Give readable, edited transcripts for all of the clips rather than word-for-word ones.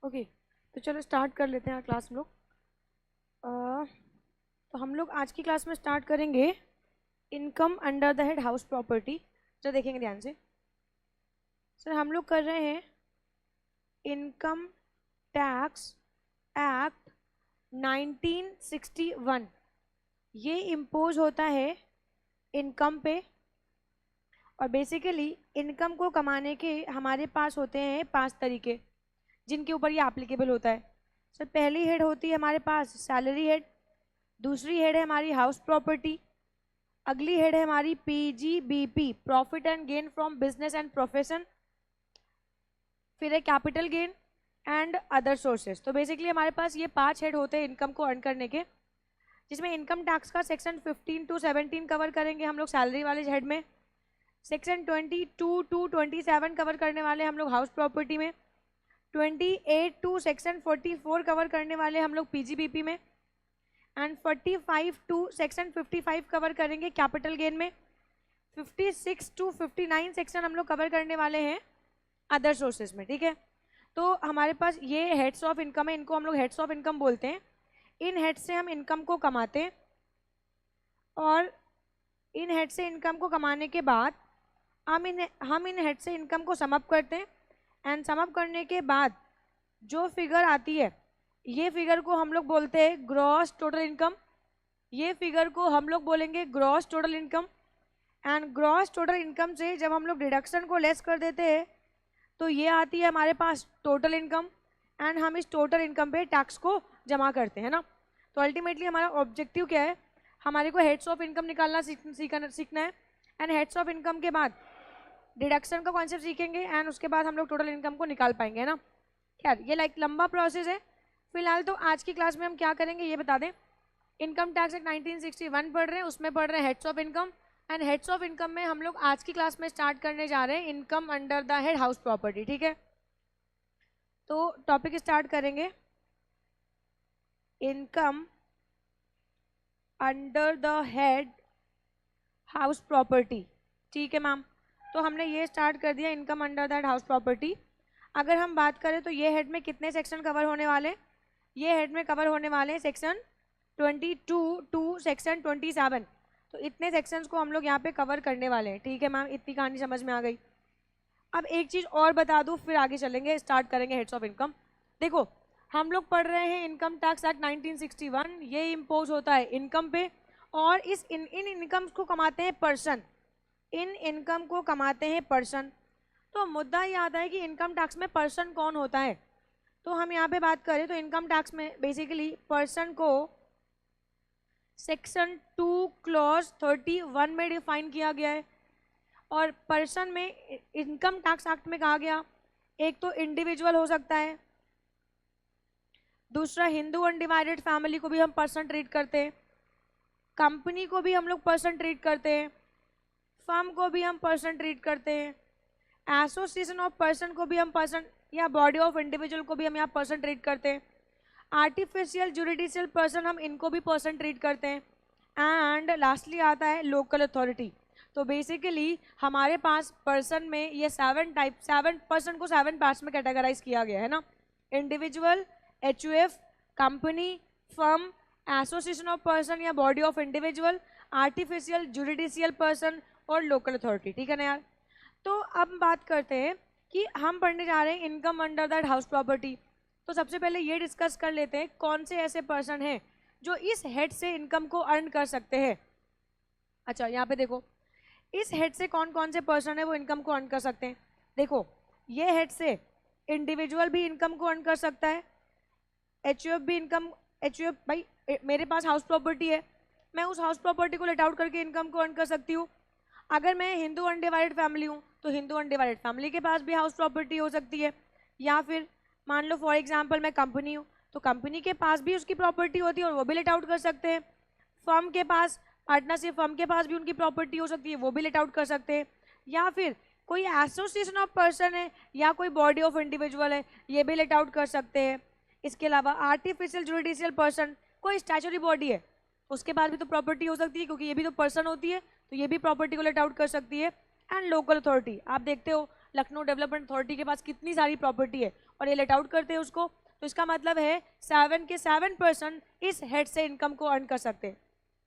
Okay, तो चलो start कर लेते हैं क्लास हम लोग। तो हम लोग आज की क्लास में स्टार्ट करेंगे income under the head house property. जो देखेंगे ध्यान से सर, हम लोग कर रहे हैं इनकम टैक्स एक्ट 1961। ये इम्पोज होता है इनकम पे, और बेसिकली इनकम को कमाने के हमारे पास होते हैं 5 तरीके जिनके ऊपर ये एप्लीकेबल होता है। सर पहली हेड होती है हमारे पास सैलरी हेड, दूसरी हेड है हमारी हाउस प्रॉपर्टी, अगली हेड है हमारी PGBP profit and gain from business and profession, फिर है capital gain and other sources. तो बेसिकली हमारे पास ये 5 हेड होते हैं इनकम को अर्न करने के, जिसमें इनकम टैक्स का सेक्शन 15 to 17 कवर करेंगे हम लोग सैलरी वाले हेड में, सेक्शन 22 to 27 कवर करने वाले हम लोग हाउस प्रॉपर्टी में, 28 टू सेक्शन 44 कवर करने वाले हम लोग PGBP में, एंड 45 टू सेक्शन 55 कवर करेंगे कैपिटल गेन में, 56 टू 59 सेक्शन हम लोग कवर करने वाले हैं अदर सोर्सेज में। ठीक है, तो हमारे पास ये हेड्स ऑफ इनकम है, इनको हम लोग हेड्स ऑफ इनकम बोलते हैं। इन हेड से हम इनकम को कमाते हैं, और इन हेड से इनकम को कमाने के बाद हम इन हेड से इनकम को सम अप करते हैं, एंड सम अप करने के बाद जो फिगर आती है ये फिगर को हम लोग बोलते हैं ग्रॉस टोटल इनकम। ये फिगर को हम लोग बोलेंगे gross total income. And gross total income से जब हम लोग डिडक्शन को लेस कर देते हैं तो ये आती है हमारे पास टोटल इनकम, एंड हम इस टोटल इनकम पे टैक्स को जमा करते हैं ना। तो अल्टीमेटली हमारा ऑब्जेक्टिव क्या है, हमारे को हेड्स ऑफ इनकम निकालना सीखना है, एंड हेड्स ऑफ इनकम के बाद डिडक्शन का कॉन्सेप्ट सीखेंगे, एंड उसके बाद हम लोग टोटल इनकम को निकाल पाएंगे, है ना। यार ये लंबा प्रोसेस है। फिलहाल तो आज की क्लास में हम क्या करेंगे ये बता दें। इनकम टैक्स एक्ट 1961 पढ़ रहे हैं, उसमें पढ़ रहे हैं heads of income, and heads of income में हम लोग आज की क्लास में स्टार्ट करने जा रहे हैं income under the head house property. ठीक है, तो टॉपिक स्टार्ट करेंगे income under the head house property. ठीक है मैम, तो हमने ये स्टार्ट कर दिया income under the head house property. अगर हम बात करें तो ये हेड में कितने सेक्शन कवर होने वाले, ये हेड में कवर होने वाले सेक्शन 22 टू सेक्शन 27। तो इतने सेक्शंस को हम लोग यहाँ पे कवर करने वाले हैं। ठीक है मैम, इतनी कहानी समझ में आ गई। अब एक चीज़ और बता दूँ, फिर आगे चलेंगे, स्टार्ट करेंगे हेड्स ऑफ इनकम। देखो हम लोग पढ़ रहे हैं इनकम टैक्स एक्ट 1961, ये इम्पोज होता है इनकम पे, और इन इनकम को कमाते हैं पर्सन, इन इनकम को कमाते हैं पर्सन। तो मुद्दा ये आता है कि इनकम टैक्स में पर्सन कौन होता है। तो हम यहाँ पे बात करें तो इनकम टैक्स में बेसिकली पर्सन को सेक्शन 2 क्लॉज 31 में डिफाइन किया गया है, और पर्सन में इनकम टैक्स एक्ट में कहा गया एक तो इंडिविजुअल हो सकता है, दूसरा हिंदू अनडिवाइडेड फैमिली को भी हम पर्सन ट्रीट करते हैं, कंपनी को भी हम लोग पर्सन ट्रीट करते हैं, फर्म को भी हम पर्सन ट्रीट करते हैं, एसोसिएशन ऑफ पर्सन को भी हम पर्सन, या बॉडी ऑफ इंडिविजुअल को भी हम यहाँ पर्सन ट्रीट करते हैं, आर्टिफिशियल जुडिशियल पर्सन हम इनको भी पर्सन ट्रीट करते हैं, एंड लास्टली आता है लोकल अथॉरिटी। तो बेसिकली हमारे पास पर्सन में ये 7 पर्सन को 7 पार्ट्स में कैटेगराइज किया गया है ना। Individual, HUF, company, firm, association of person या body of individual, artificial judicial person और लोकल अथॉरिटी। ठीक है ना यार। तो अब बात करते हैं कि हम पढ़ने जा रहे हैं income under that house property. तो सबसे पहले ये डिस्कस कर लेते हैं कौन से ऐसे पर्सन हैं जो इस हेड से इनकम को अर्न कर सकते हैं। अच्छा यहाँ पे देखो, इस हेड से कौन कौन से पर्सन है वो इनकम को अर्न कर सकते हैं। देखो ये हेड से इंडिविजुअल भी इनकम को अर्न कर सकता है, HUF भी इनकम, HUF भाई मेरे पास हाउस प्रॉपर्टी है, मैं उस हाउस प्रॉपर्टी को लेट आउट करके इनकम को अर्न कर सकती हूँ। अगर मैं हिंदू अनडिवाइडेड फैमिली हूँ तो हिंदू अनडिवाइडेड फैमिली के पास भी हाउस प्रॉपर्टी हो सकती है, या फिर मान लो फॉर एग्जांपल मैं कंपनी हूँ तो कंपनी के पास भी उसकी प्रॉपर्टी होती है और वो भी लेट आउट कर सकते हैं। फर्म के पास पार्टनरशिप, फर्म के पास भी उनकी प्रॉपर्टी हो सकती है, वो भी लेट आउट कर सकते हैं, या फिर कोई एसोसिएशन ऑफ पर्सन है या कोई बॉडी ऑफ इंडिविजुअल है, ये भी लेट आउट कर सकते हैं। इसके अलावा आर्टिफिशियल जुडिशियल पर्सन, कोई स्टैचुटरी बॉडी है उसके पास भी तो प्रॉपर्टी हो सकती है, क्योंकि ये भी तो पर्सन होती है, तो ये भी प्रॉपर्टी को लेट आउट कर सकती है। एंड लोकल अथॉरिटी, आप देखते हो लखनऊ डेवलपमेंट अथॉरिटी के पास कितनी सारी प्रॉपर्टी है, और ये लेट आउट करते हैं उसको, तो इसका मतलब है 7 के 7% इस हेड से इनकम को अर्न कर सकते हैं।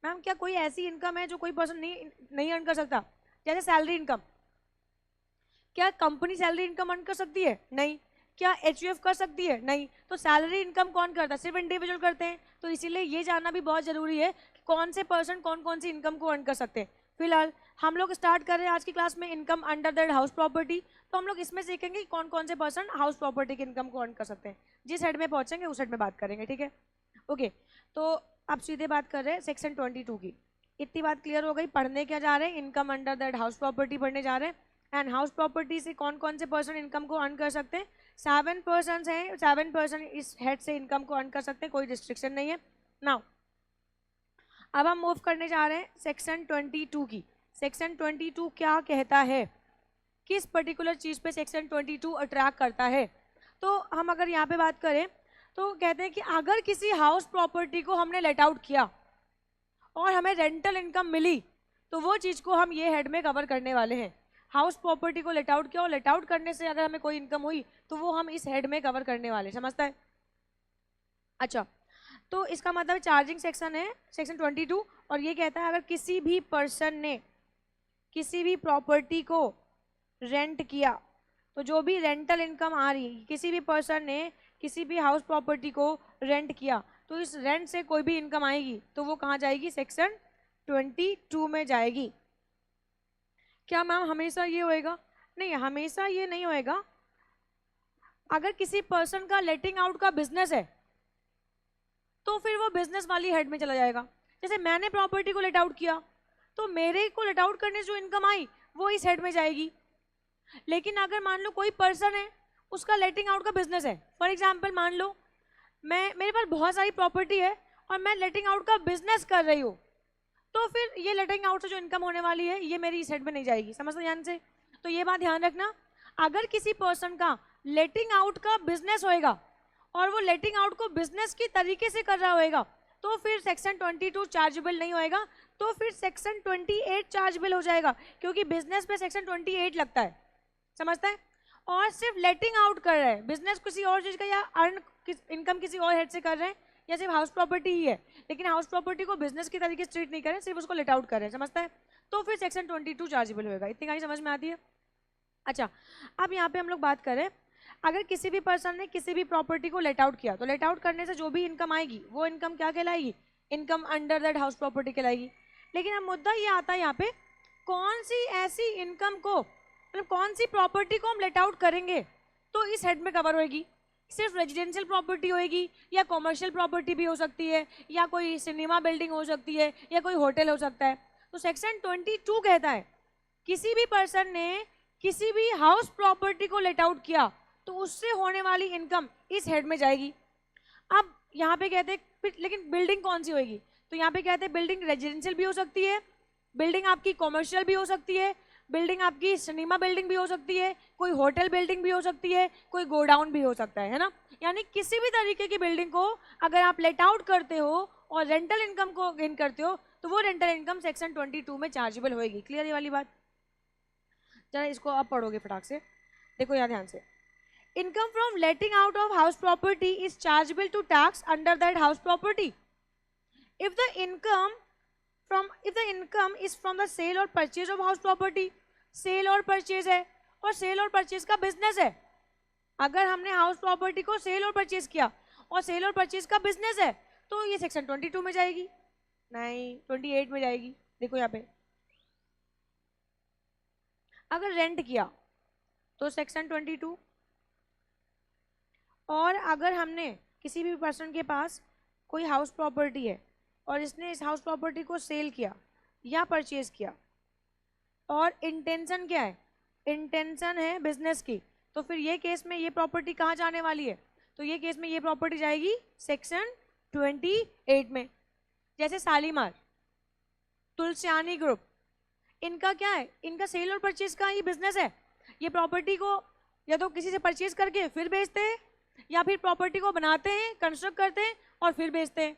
मैम क्या कोई ऐसी इनकम है जो कोई पर्सन नहीं अर्न कर सकता? जैसे सैलरी इनकम, क्या कंपनी सैलरी इनकम अर्न कर सकती है? नहीं। क्या एचयूएफ कर सकती है? नहीं। तो सैलरी इनकम कौन करता है? सिर्फ इंडिविजुअल करते हैं। तो इसीलिए ये जानना भी बहुत जरूरी है कि कौन से पर्सन कौन कौन सी इनकम को अर्न कर सकते हैं। फिलहाल हम लोग स्टार्ट कर रहे हैं आज की क्लास में income under that house property. तो हम लोग इसमें सीखेंगे कौन कौन से पर्सन हाउस प्रॉपर्टी की इनकम को अर्न कर सकते हैं। जिस हेड में पहुंचेंगे उस हेड में बात करेंगे, ठीक है? ओके, तो अब सीधे बात कर रहे हैं सेक्शन 22 की। इतनी बात क्लियर हो गई। पढ़ने क्या जा रहे हैं? Income under that house property पढ़ने जा रहे हैं। एंड हाउस प्रॉपर्टी से कौन कौन से पर्सन इनकम को अर्न कर सकते हैं? 7 पर्सन हैं, 7% इस हेड से इनकम को अर्न कर सकते हैं, कोई रिस्ट्रिक्शन नहीं है। नाउ अब हम मूव करने जा रहे हैं सेक्शन 22 की। सेक्शन 22 क्या कहता है, किस पर्टिकुलर चीज पे सेक्शन 22 अट्रैक्ट करता है? तो हम अगर यहाँ पे बात करें तो कहते हैं कि अगर किसी हाउस प्रॉपर्टी को हमने लेट आउट किया और हमें रेंटल इनकम मिली तो वो चीज को हम ये हेड में कवर करने वाले हैं। हाउस प्रॉपर्टी को लेट आउट किया और लेट आउट करने से अगर हमें कोई इनकम हुई तो वो हम इस हेड में कवर करने वाले, समझता है? अच्छा, तो इसका मतलब चार्जिंग सेक्शन है सेक्शन 22, और ये कहता है अगर किसी भी पर्सन ने किसी भी प्रॉपर्टी को रेंट किया तो जो भी रेंटल इनकम आ रही है, किसी भी पर्सन ने किसी भी हाउस प्रॉपर्टी को रेंट किया तो इस रेंट से कोई भी इनकम आएगी तो वो कहाँ जाएगी? सेक्शन 22 में जाएगी। क्या मैम हमेशा ये होएगा? नहीं, हमेशा ये नहीं होएगा। अगर किसी पर्सन का लेटिंग आउट का बिजनेस है तो फिर वो बिजनेस वाली हेड में चला जाएगा। जैसे मैंने प्रॉपर्टी को लेट आउट किया तो मेरे को लेट आउट करने से जो इनकम आई वो इस हेड में जाएगी। लेकिन अगर मान लो कोई पर्सन है उसका लेटिंग आउट का बिजनेस है, फॉर एग्जाम्पल मान लो मेरे पास बहुत सारी प्रॉपर्टी है और मैं लेटिंग आउट का बिजनेस कर रही हूँ, तो फिर ये लेटिंग आउट से जो इनकम होने वाली है ये मेरी इस हेड में नहीं जाएगी, समझते ध्यान से? तो ये बात ध्यान रखना, अगर किसी पर्सन का लेटिंग आउट का बिजनेस होएगा और वो लेटिंग आउट को बिजनेस की तरीके से कर रहा होएगा तो फिर सेक्शन 22 चार्जेबल नहीं होएगा, तो फिर सेक्शन 28 चार्जेबल हो जाएगा, क्योंकि बिजनेस पे सेक्शन 28 लगता है, समझता है? और सिर्फ लेटिंग आउट कर रहे हैं, बिजनेस किसी और चीज का या अर्न इनकम किसी और हेड से कर रहे हैं, या सिर्फ हाउस प्रॉपर्टी ही है लेकिन हाउस प्रॉपर्टी को बिजनेस की तरीके से ट्रीट नहीं करें, सिर्फ उसको लेट आउट कर रहे हैं, समझता है? तो फिर सेक्शन 22 चार्जेबल होगा। इतनी कहानी समझ में आती है? अच्छा, अब यहाँ पे हम लोग बात करें, अगर किसी भी पर्सन ने किसी भी प्रॉपर्टी को लेट आउट किया तो लेट आउट करने से जो भी इनकम आएगी वो इनकम क्या कहलाएगी? Income under that house property कहलाएगी। लेकिन अब मुद्दा ये आता है यहाँ पे, कौन सी ऐसी इनकम को, मतलब कौन सी प्रॉपर्टी को हम लेट आउट करेंगे तो इस हेड में कवर होएगी? सिर्फ रेजिडेंशियल प्रॉपर्टी होएगी या कॉमर्शियल प्रॉपर्टी भी हो सकती है, या कोई सिनेमा बिल्डिंग हो सकती है, या कोई होटल हो सकता है? तो सेक्शन 22 कहता है किसी भी पर्सन ने किसी भी हाउस प्रॉपर्टी को लेट आउट किया तो उससे होने वाली इनकम इस हेड में जाएगी। अब यहाँ पे कहते हैं लेकिन बिल्डिंग कौन सी होगी? तो यहाँ पे कहते हैं बिल्डिंग रेजिडेंशियल भी हो सकती है, बिल्डिंग आपकी कॉमर्शियल भी हो सकती है, बिल्डिंग आपकी सिनेमा बिल्डिंग भी हो सकती है, कोई होटल बिल्डिंग भी हो सकती है, कोई गोडाउन भी हो सकता है ना? यानी किसी भी तरीके की बिल्डिंग को अगर आप लेट आउट करते हो और रेंटल इनकम को गेन करते हो तो वो रेंटल इनकम सेक्शन 22 में चार्जेबल होएगी। क्लियर ये वाली बात? जरा इसको आप पढ़ोगे फटाक से, देखो यहाँ ध्यान से। Income from letting out of house property is chargeable to tax under that house property if the income is from the sale or purchase of house property। Sale और परचेज है और सेल और परचेज का business है। अगर हमने house property को cell और परचेज किया और सेल और परचेज का बिजनेस है तो ये सेक्शन 22 में जाएगी, नहीं 28 में जाएगी। देखो यहाँ पे, अगर रेंट किया तो सेक्शन 22, और अगर हमने किसी भी पर्सन के पास कोई हाउस प्रॉपर्टी है और इसने इस हाउस प्रॉपर्टी को सेल किया या परचेज किया और इंटेंशन क्या है? इंटेंशन है बिजनेस की, तो फिर ये केस में ये प्रॉपर्टी कहाँ जाने वाली है? तो ये केस में ये प्रॉपर्टी जाएगी सेक्शन 28 में। जैसे शालीमार, तुलसियानी ग्रुप, इनका क्या है? इनका सेल और परचेज का ही बिजनेस है। ये प्रॉपर्टी को या तो किसी से परचेज करके फिर बेचते हैं या फिर प्रॉपर्टी को बनाते हैं, कंस्ट्रक्ट करते हैं और फिर बेचते हैं।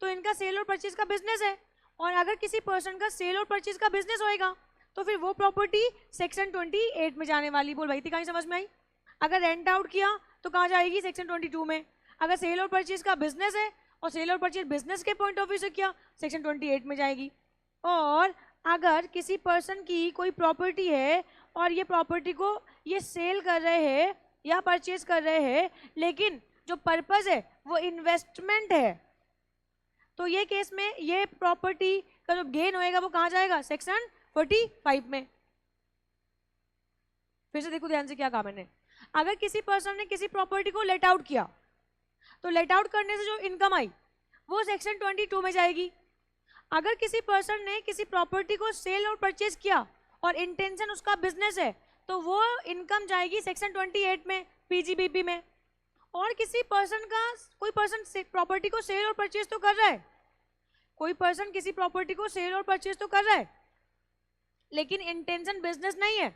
तो इनका सेल और परचेज का बिजनेस है, और अगर किसी पर्सन का सेल और परचेज का बिजनेस होएगा तो फिर वो प्रॉपर्टी सेक्शन 28 में जाने वाली। बोल भाई थी कहीं समझ में आई? अगर रेंट आउट किया तो कहाँ जाएगी? सेक्शन 22 में। अगर सेल और परचेज का बिजनेस है और सेल और परचेज बिजनेस के पॉइंट ऑफ व्यू से किया, सेक्शन 28 में जाएगी। और अगर किसी पर्सन की कोई प्रॉपर्टी है और ये प्रॉपर्टी को ये सेल कर रहे हैं या परचेज कर रहे हैं, लेकिन जो पर्पस है वो इन्वेस्टमेंट है, तो ये केस में ये प्रॉपर्टी का जो गेन होएगा वो कहाँ जाएगा? सेक्शन 45 में। फिर से देखो ध्यान से क्या कहा मैंने। अगर किसी पर्सन ने किसी प्रॉपर्टी को लेट आउट किया, तो लेट आउट करने से जो इनकम आई वो सेक्शन 22 में जाएगी। अगर किसी पर्सन ने किसी प्रॉपर्टी को सेल और परचेज किया और इंटेंशन उसका बिजनेस है, तो वो इनकम जाएगी सेक्शन 28 में, पीजीबीपी में। और किसी पर्सन का, कोई पर्सन प्रॉपर्टी को सेल और परचेज तो कर रहा है, कोई पर्सन किसी प्रॉपर्टी को सेल और परचेज तो कर रहा है, लेकिन इंटेंशन बिजनेस नहीं है।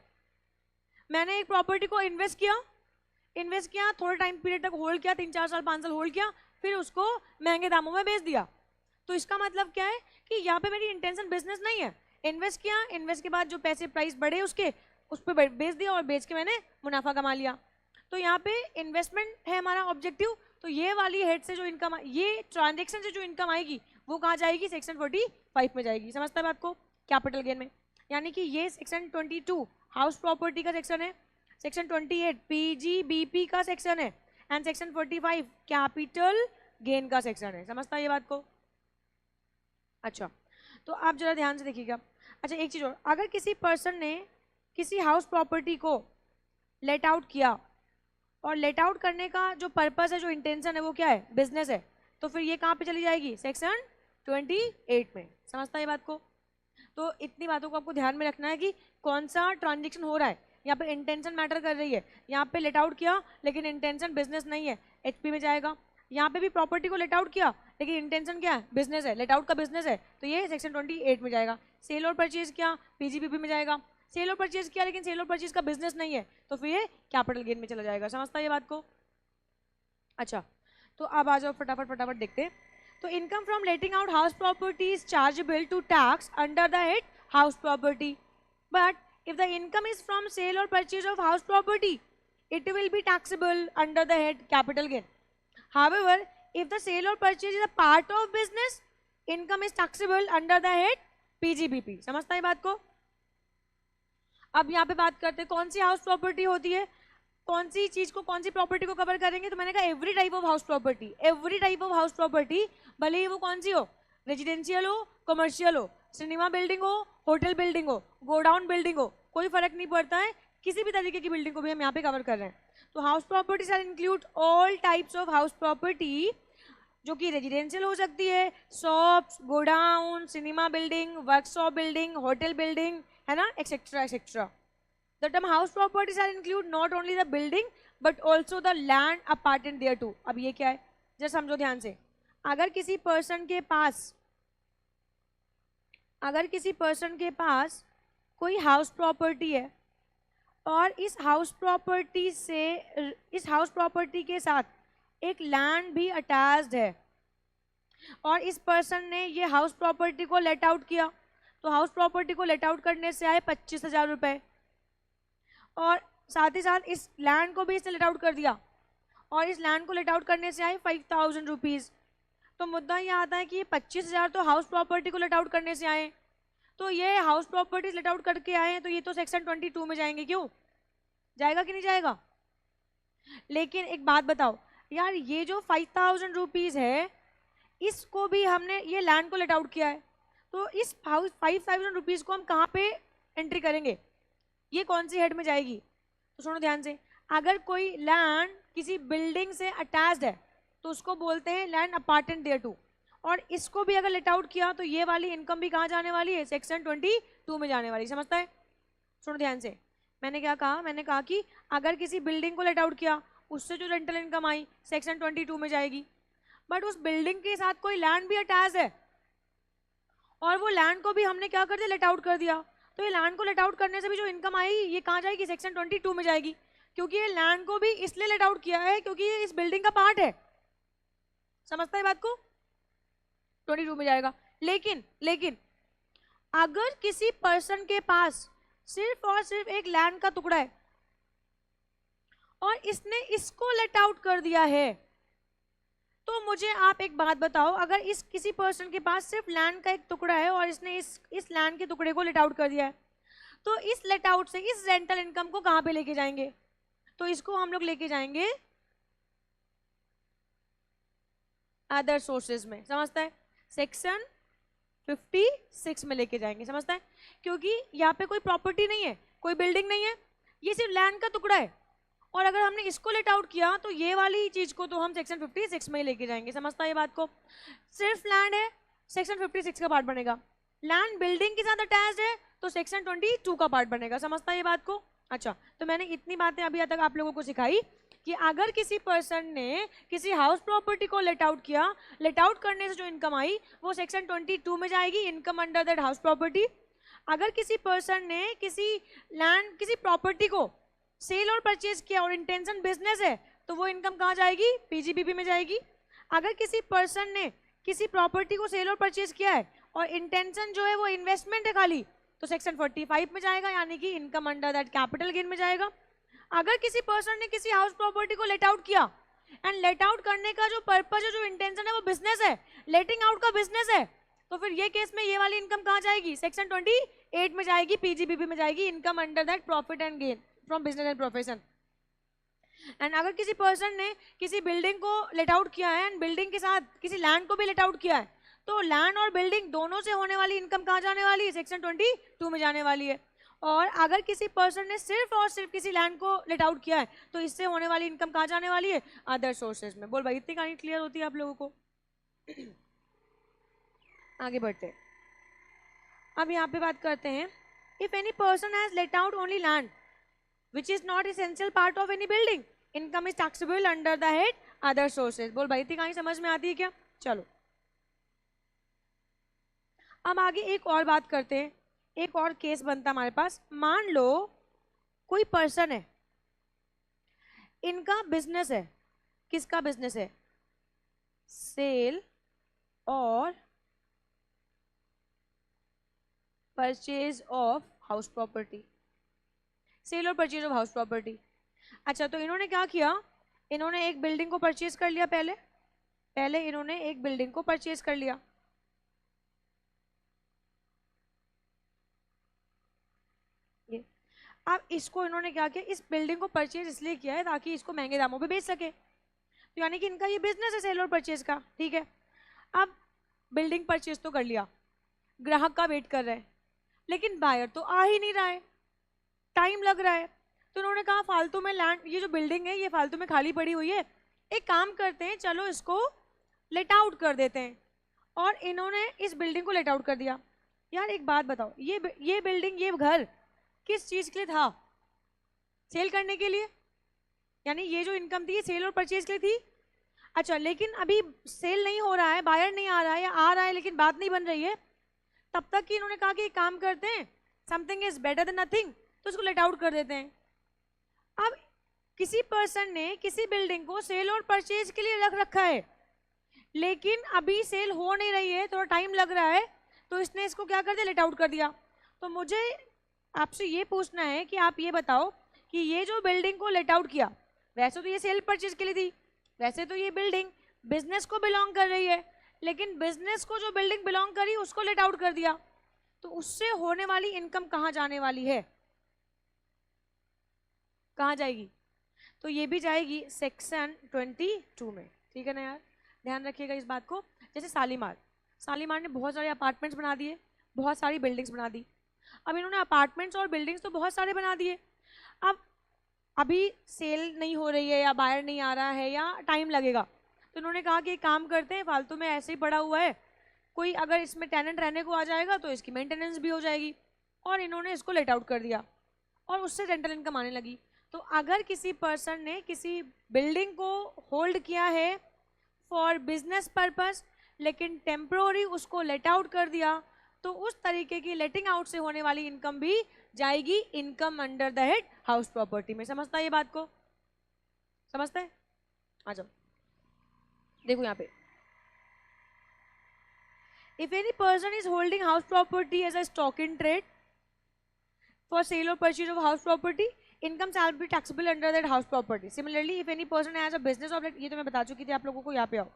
मैंने एक प्रॉपर्टी को इन्वेस्ट किया, थोड़े टाइम पीरियड तक होल्ड किया, 3-4 साल 5 साल होल्ड किया, फिर उसको महंगे दामों में बेच दिया। तो इसका मतलब क्या है कि यहाँ पे मेरी इंटेंशन बिजनेस नहीं है। इन्वेस्ट किया, इन्वेस्ट के बाद जो पैसे प्राइस बढ़े उसके, उस पर बेच दिया और बेच के मैंने मुनाफा कमा लिया। तो यहाँ पे इन्वेस्टमेंट है हमारा ऑब्जेक्टिव। तो ये वाली हेड से जो इनकम, ये ट्रांजेक्शन से जो इनकम आएगी वो कहाँ जाएगी? सेक्शन 45 में जाएगी। समझता है बात को? कैपिटल गेन में। यानी कि ये सेक्शन 22 हाउस प्रॉपर्टी का सेक्शन है, सेक्शन 28 पीजीबीपी का सेक्शन है, एंड सेक्शन 45 कैपिटल गेन का सेक्शन है। समझता है ये बात को? अच्छा, तो आप जरा ध्यान से देखिएगा। अच्छा, एक चीज और, अगर किसी पर्सन ने किसी हाउस प्रॉपर्टी को लेट आउट किया और लेट आउट करने का जो पर्पस है, जो इंटेंशन है वो क्या है? बिजनेस है, तो फिर ये कहाँ पे चली जाएगी? सेक्शन 28 में। समझता है ये बात को? तो इतनी बातों को आपको ध्यान में रखना है कि कौन सा ट्रांजेक्शन हो रहा है। यहाँ पे इंटेंशन मैटर कर रही है। यहाँ पे लेट आउट किया लेकिन इंटेंशन बिजनेस नहीं है, एचपी में जाएगा। यहाँ पे भी प्रॉपर्टी को लेट आउट किया लेकिन इंटेंशन क्या है? बिजनेस है, लेट आउट का बिजनेस है, तो ये सेक्शन 28 में जाएगा। सेल और परचेज किया, पीजीबीपी में जाएगा। सेल और परचेज किया लेकिन सेल और परचेज का बिजनेस नहीं है, तो फिर ये कैपिटल गेन में चला जाएगा। समझता है ये बात को? अच्छा, तो अब आ जाओ फटाफट देखते हैं। तो income from letting out house property is chargeable to tax under the head house property, but if the income is from sale or purchase of house property, it will be taxable under the head capital gain. However, if the sale or purchase is a part of business, income is taxable under the head PGBP. समझता है बात को? अब यहाँ पे बात करते हैं कौन सी हाउस प्रॉपर्टी होती है, कौन सी चीज को, कौन सी प्रॉपर्टी को कवर करेंगे। तो मैंने कहा every type of house property, every type of house property, भले ही वो कौन सी हो, रेजिडेंशियल हो, कमर्शियल हो, सिनेमा बिल्डिंग हो, होटल बिल्डिंग हो, गोडाउन बिल्डिंग हो, कोई फर्क नहीं पड़ता है, किसी भी तरीके की बिल्डिंग को भी हम यहाँ पे कवर कर रहे हैं। तो house properties are include all types of house property, जो कि रेजिडेंशियल हो सकती है, shops, godown, cinema building, workshop building, hotel building, है ना, etcetera etcetera. The term house properties are include not only the building but also the land apartment thereto. अब ये क्या है जरा समझो ध्यान से। अगर किसी पर्सन के पास कोई हाउस प्रॉपर्टी है और इस हाउस प्रॉपर्टी के साथ एक लैंड भी अटैच्ड है और इस पर्सन ने ये हाउस प्रॉपर्टी को लेट आउट किया, तो हाउस प्रॉपर्टी को लेट आउट करने से आए 25,000 रुपए, और साथ ही साथ इस लैंड को भी इसने लेट आउट कर दिया और इस लैंड को लेट आउट करने से आए 5,000 रुपीज़। तो मुद्दा ये आता है कि ये 25,000 तो हाउस प्रॉपर्टी को लेट आउट करने से आए, तो ये हाउस प्रॉपर्टीज लेट आउट करके आए हैं, तो ये तो सेक्शन 22 में जाएंगे। क्यों जाएगा कि नहीं जाएगा? लेकिन एक बात बताओ यार, ये जो 5,000 रुपीज़ है इसको भी हमने, ये लैंड को लेट आउट किया है, तो इस 5,000 रुपीज़ को हम कहाँ पे एंट्री करेंगे? ये कौन सी हेड में जाएगी? तो सुनो ध्यान से, अगर कोई लैंड किसी बिल्डिंग से अटैच्ड है तो उसको बोलते हैं लैंड अपार्टमेंट देयर टू, और इसको भी अगर लेट आउट किया तो ये वाली इनकम भी कहाँ जाने वाली है? सेक्शन 22 में जाने वाली। समझता है? सुनो ध्यान से, मैंने क्या कहा? मैंने कहा कि अगर किसी बिल्डिंग को लेट आउट किया उससे जो रेंटल इनकम आई सेक्शन 22 में जाएगी, बट उस बिल्डिंग के साथ कोई लैंड भी अटैच है और वो लैंड को भी हमने क्या कर दिया? लेट आउट कर दिया, तो ये लैंड को लेट आउट करने से भी जो इनकम आई ये कहाँ जाएगी? सेक्शन 22 में जाएगी, क्योंकि ये लैंड को भी इसलिए लेट आउट किया है क्योंकि ये इस बिल्डिंग का पार्ट है। समझता है बात को? 22 में जाएगा। लेकिन अगर किसी पर्सन के पास सिर्फ और सिर्फ एक लैंड का टुकड़ा है और इसने इसको लेट आउट कर दिया है, तो मुझे आप एक बात बताओ, अगर इस किसी पर्सन के पास सिर्फ लैंड का एक टुकड़ा है और इसने इस लैंड के टुकड़े को लेट आउट कर दिया है, तो इस लेट आउट से इस रेंटल इनकम को कहां पे लेके जाएंगे? तो इसको हम लोग लेके जाएंगे अदर सोर्सेज में, समझता है? सेक्शन 56 में लेके जाएंगे, समझता है? क्योंकि यहाँ पे कोई प्रॉपर्टी नहीं है, कोई बिल्डिंग नहीं है, ये सिर्फ लैंड का टुकड़ा है, और अगर हमने इसको लेट आउट किया तो ये वाली चीज को तो हम सेक्शन 56 में ही लेके जाएंगे, समझता है ये बात को? सिर्फ लैंड है, सेक्शन 56 का पार्ट बनेगा, लैंड बिल्डिंग के साथ अटैच्ड है तो सेक्शन 22 का पार्ट बनेगा, समझता है ये बात को? अच्छा, तो मैंने इतनी बातें अभी तक आप लोगों को सिखाई कि अगर किसी पर्सन ने किसी हाउस प्रॉपर्टी को लेट आउट किया, लेट आउट करने से जो इनकम आई वो सेक्शन 22 में जाएगी, income under that house property. अगर किसी पर्सन ने किसी लैंड, किसी प्रॉपर्टी को सेल और परचेज किया और इंटेंशन बिजनेस है, तो वो इनकम कहाँ जाएगी? पीजीबीपी में जाएगी। अगर किसी पर्सन ने किसी प्रॉपर्टी को सेल और परचेज किया है और इंटेंशन जो है वो इन्वेस्टमेंट है खाली, तो सेक्शन 45 में जाएगा, यानी कि income under that capital gain में जाएगा। अगर किसी पर्सन ने किसी हाउस प्रॉपर्टी को लेट आउट किया एंड लेट आउट करने का जो पर्पज है, जो इंटेंशन है वो बिजनेस है, लेटिंग आउट का बिजनेस है, तो फिर ये केस में ये वाली इनकम कहाँ जाएगी? सेक्शन 28 में जाएगी, पीजीबीपी में जाएगी, income under that profit and gain from business and profession. And अगर किसी पर्सन ने किसी बिल्डिंग को लेट आउट किया है एंड बिल्डिंग के साथ किसी लैंड को भी लेट आउट किया है, तो लैंड और बिल्डिंग दोनों से होने वाली इनकम कहाँ जाने वाली है? सेक्शन 22 में जाने वाली है। और अगर किसी पर्सन ने सिर्फ और सिर्फ किसी लैंड को लेट आउट किया है, तो इससे होने वाली इनकम कहाँ जाने वाली है? अदर सोर्सेज में। बोल भाई, इतनी कहानी क्लियर होती है आप लोगों को? आगे बढ़ते हैं। अब यहाँ पे बात करते हैं, if any person has let out only land which is not essential part of any building, income is taxable under the head other sources। बोल भाई, इतनी कहानी समझ में आती है क्या? चलो अब आगे एक और बात करते हैं, एक और केस बनता हमारे पास। मान लो कोई पर्सन है, इनका बिजनेस है, किसका बिजनेस है? सेल और purchase of house property, sale और परचेज ऑफ हाउस प्रॉपर्टी। अच्छा, तो इन्होंने क्या किया? इन्होंने एक बिल्डिंग को परचेज कर लिया, पहले इन्होंने एक बिल्डिंग को परचेज कर लिया, ये। अब इसको इन्होंने क्या किया? इस बिल्डिंग को परचेज इसलिए किया है ताकि इसको महंगे दामों पे बेच सके, तो यानी कि इनका ये बिजनेस है सेल और परचेज का, ठीक है। अब बिल्डिंग परचेज तो कर लिया, ग्राहक का वेट कर रहे हैं, लेकिन बायर तो आ ही नहीं रहा है, टाइम लग रहा है, तो उन्होंने कहा फालतू में लैंड, ये जो बिल्डिंग है ये फालतू में खाली पड़ी हुई है, एक काम करते हैं, चलो इसको लेट आउट कर देते हैं। और इन्होंने इस बिल्डिंग को लेट आउट कर दिया। यार एक बात बताओ, ये बिल्डिंग, ये घर किस चीज के लिए था? सेल करने के लिए, यानी ये जो इनकम थी ये सेल और परचेज के लिए थी। अच्छा, लेकिन अभी सेल नहीं हो रहा है, बायर नहीं आ रहा है, या आ रहा है लेकिन बात नहीं बन रही है, तब तक कि इन्होंने कहा कि एक काम करते हैं, something is better than nothing, तो उसको लेट आउट कर देते हैं। अब किसी पर्सन ने किसी बिल्डिंग को सेल और परचेज के लिए रख रखा है, लेकिन अभी सेल हो नहीं रही है, थोड़ा टाइम लग रहा है, तो इसने इसको क्या कर दिया? लेट आउट कर दिया। तो मुझे आपसे ये पूछना है कि आप ये बताओ कि ये जो बिल्डिंग को लेट आउट किया, वैसे तो ये सेल परचेज के लिए थी, वैसे तो ये बिल्डिंग बिजनेस को बिलोंग कर रही है, लेकिन बिजनेस को जो बिल्डिंग बिलोंग करी उसको लेट आउट कर दिया, तो उससे होने वाली इनकम कहाँ जाने वाली है? कहाँ जाएगी? तो ये भी जाएगी सेक्शन 22 में, ठीक है ना यार? ध्यान रखिएगा इस बात को। जैसे शालीमार ने बहुत सारे अपार्टमेंट्स बना दिए, बहुत सारी बिल्डिंग्स बना दी। अब इन्होंने अपार्टमेंट्स और बिल्डिंग्स तो बहुत सारे बना दिए, अब अभी सेल नहीं हो रही है, या बायर नहीं आ रहा है, या टाइम लगेगा, तो इन्होंने कहा कि एक काम करते हैं, फालतू में ऐसे ही पड़ा हुआ है, कोई अगर इसमें टेनेंट रहने को आ जाएगा तो इसकी मेंटेनेंस भी हो जाएगी, और इन्होंने इसको लेट आउट कर दिया और उससे रेंटल इनकम आने लगी। तो अगर किसी पर्सन ने किसी बिल्डिंग को होल्ड किया है फॉर बिजनेस पर्पस, लेकिन टेम्प्रोरी उसको लेट आउट कर दिया, तो उस तरीके की लेटिंग आउट से होने वाली इनकम भी जाएगी income under the head house property में। समझता है ये बात को? समझता है? आ जाओ, देखो यहाँ पे, if any person is holding house property as a stock in trade for sale or purchase of house property, income shall be taxable under that house property. Similarly if any person has a business of, ये तो मैं बता चुकी थी आप लोगों को, यहाँ पे आओ।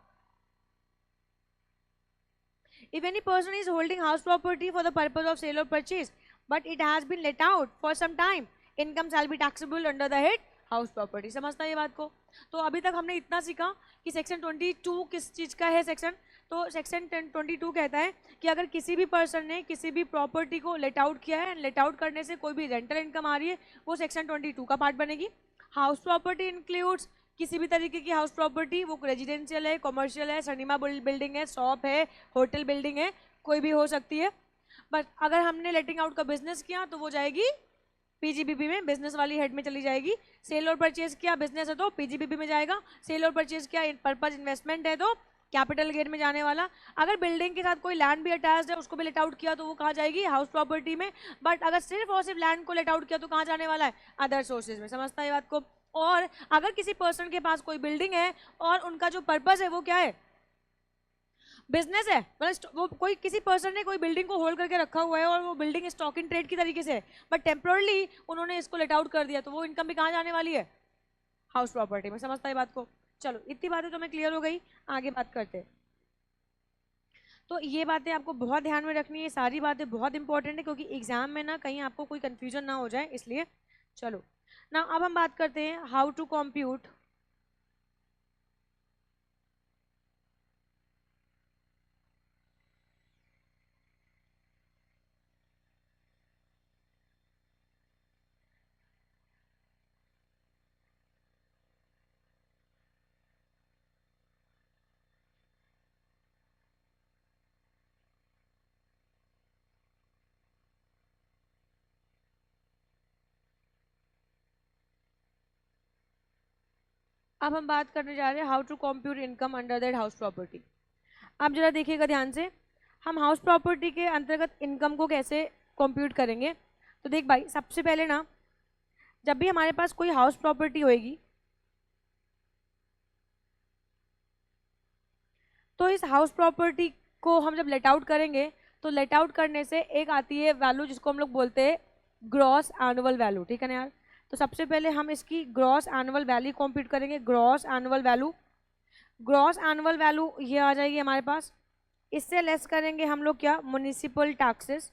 If any person is holding house property for the purpose of sale or purchase, but it has been let out for some time, income shall be taxable under the head house property. समझता है ये बात को? तो अभी तक हमने इतना सीखा कि सेक्शन 22 किस चीज का है सेक्शन। तो सेक्शन 22 कहता है कि अगर किसी भी पर्सन ने किसी भी प्रॉपर्टी को लेट आउट किया है, लेट आउट करने से कोई भी रेंटल इनकम आ रही है, वो सेक्शन 22 का पार्ट बनेगी। हाउस प्रॉपर्टी इंक्लूड्स किसी भी तरीके की हाउस प्रॉपर्टी, वो रेजिडेंशियल है, कॉमर्शियल है, सिनेमा बिल्डिंग है, शॉप है, होटल बिल्डिंग है, कोई भी हो सकती है। बट अगर हमने लेटिंग आउट का बिजनेस किया तो वो जाएगी पीजीबीबी में, बिजनेस वाली हेड में चली जाएगी। सेल और परचेज किया, बिजनेस है तो पीजीबीबी में जाएगा। सेल और परचेज किया पर्पज इन्वेस्टमेंट है तो कैपिटल गेन में जाने वाला। अगर बिल्डिंग के साथ कोई लैंड भी अटैच्ड है, उसको भी लेट आउट किया तो वो कहाँ जाएगी? हाउस प्रॉपर्टी में। बट अगर सिर्फ और सिर्फ लैंड को लेट आउट किया तो कहाँ जाने वाला है? अदर सोर्सेज में। समझता है ये बात को? और अगर किसी पर्सन के पास कोई बिल्डिंग है और उनका जो पर्पस है वो क्या है? बिजनेस है, मतलब वो कोई किसी पर्सन ने कोई बिल्डिंग को होल्ड करके रखा हुआ है और वो बिल्डिंग स्टॉक इन ट्रेड की तरीके से है, बट टेम्परली उन्होंने इसको लेट आउट कर दिया, तो वो इनकम भी कहाँ जाने वाली है? हाउस प्रॉपर्टी में। समझता है बात को? चलो इतनी बातें तो मैं क्लियर हो गई, आगे बात करते हैं। तो ये बातें आपको बहुत ध्यान में रखनी है, सारी बातें बहुत इंपॉर्टेंट है, क्योंकि एग्जाम में ना कहीं आपको कोई कंफ्यूजन ना हो जाए, इसलिए। चलो ना अब हम बात करते हैं हाउ टू कंप्यूट अब हम बात करने जा रहे हैं how to compute income under that house property. आप जरा देखिएगा ध्यान से, हम हाउस प्रॉपर्टी के अंतर्गत इनकम को कैसे कंप्यूट करेंगे। तो देख भाई, सबसे पहले ना जब भी हमारे पास कोई हाउस प्रॉपर्टी होएगी तो इस हाउस प्रॉपर्टी को हम जब लेट आउट करेंगे तो लेट आउट करने से एक आती है वैल्यू जिसको हम लोग बोलते हैं ग्रॉस एनुअल वैल्यू। ठीक है ना यार? तो सबसे पहले हम इसकी ग्रॉस एनुअल वैल्यू कंप्यूट करेंगे। Gross annual value, gross annual value ये आ जाएगी हमारे पास। इससे लेस करेंगे हम लोग क्या? Municipal taxes.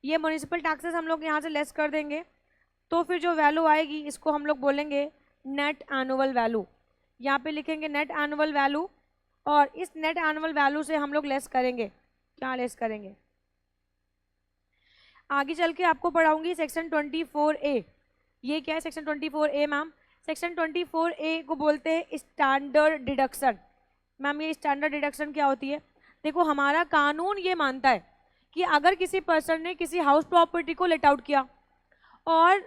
ये म्युनिसिपल टैक्सेस हम लोग यहाँ से लेस कर देंगे, तो फिर जो वैल्यू आएगी इसको हम लोग बोलेंगे नेट एनुअल वैल्यू। यहाँ पे लिखेंगे नेट एनुअल वैल्यू, और इस नेट एनुअल वैल्यू से हम लोग लेस करेंगे, क्या लेस करेंगे? आगे चल के आपको पढ़ाऊंगी सेक्शन 24A। ये क्या है section 24A ma'am? Section 24A को बोलते हैं स्टैंडर्ड डिडक्शन। मैम ये स्टैंडर्ड डिडक्शन क्या होती है? देखो हमारा कानून ये मानता है कि अगर किसी पर्सन ने किसी हाउस प्रॉपर्टी को लेट आउट किया और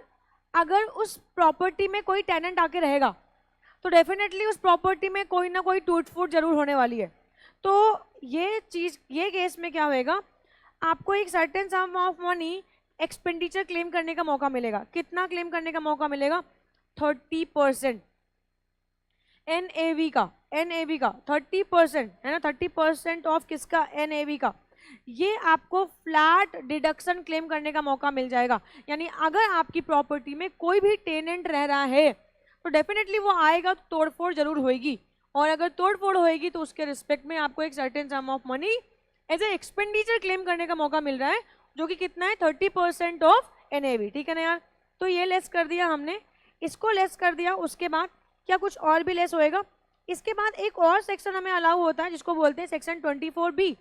अगर उस प्रॉपर्टी में कोई टेनेंट आके रहेगा तो डेफिनेटली उस प्रॉपर्टी में कोई ना कोई टूट फूट जरूर होने वाली है। तो ये चीज, ये केस में क्या होएगा? आपको एक certain sum of money expenditure claim करने का मौका मिलेगा। कितना क्लेम करने का मौका मिलेगा? 30% NAV का, NAV का 30% है ना, 30% ऑफ किसका? NAV का। ये आपको फ्लैट डिडक्शन क्लेम करने का मौका मिल जाएगा। यानी अगर आपकी प्रॉपर्टी में कोई भी टेनेंट रह रहा है तो डेफिनेटली वो आएगा तो तोड़फोड़ जरूर होएगी, और अगर तोड़फोड़ होएगी तो उसके रिस्पेक्ट में आपको एक certain sum of money as a expenditure claim करने का मौका मिल रहा है, जो कि कितना है? 30% ऑफ NAV। ठीक है ना यार? तो ये लेस कर दिया हमने, इसको लेस कर दिया। उसके बाद क्या कुछ और भी लेस होएगा? इसके बाद एक और सेक्शन हमें अलाउ होता है जिसको बोलते हैं सेक्शन 24B।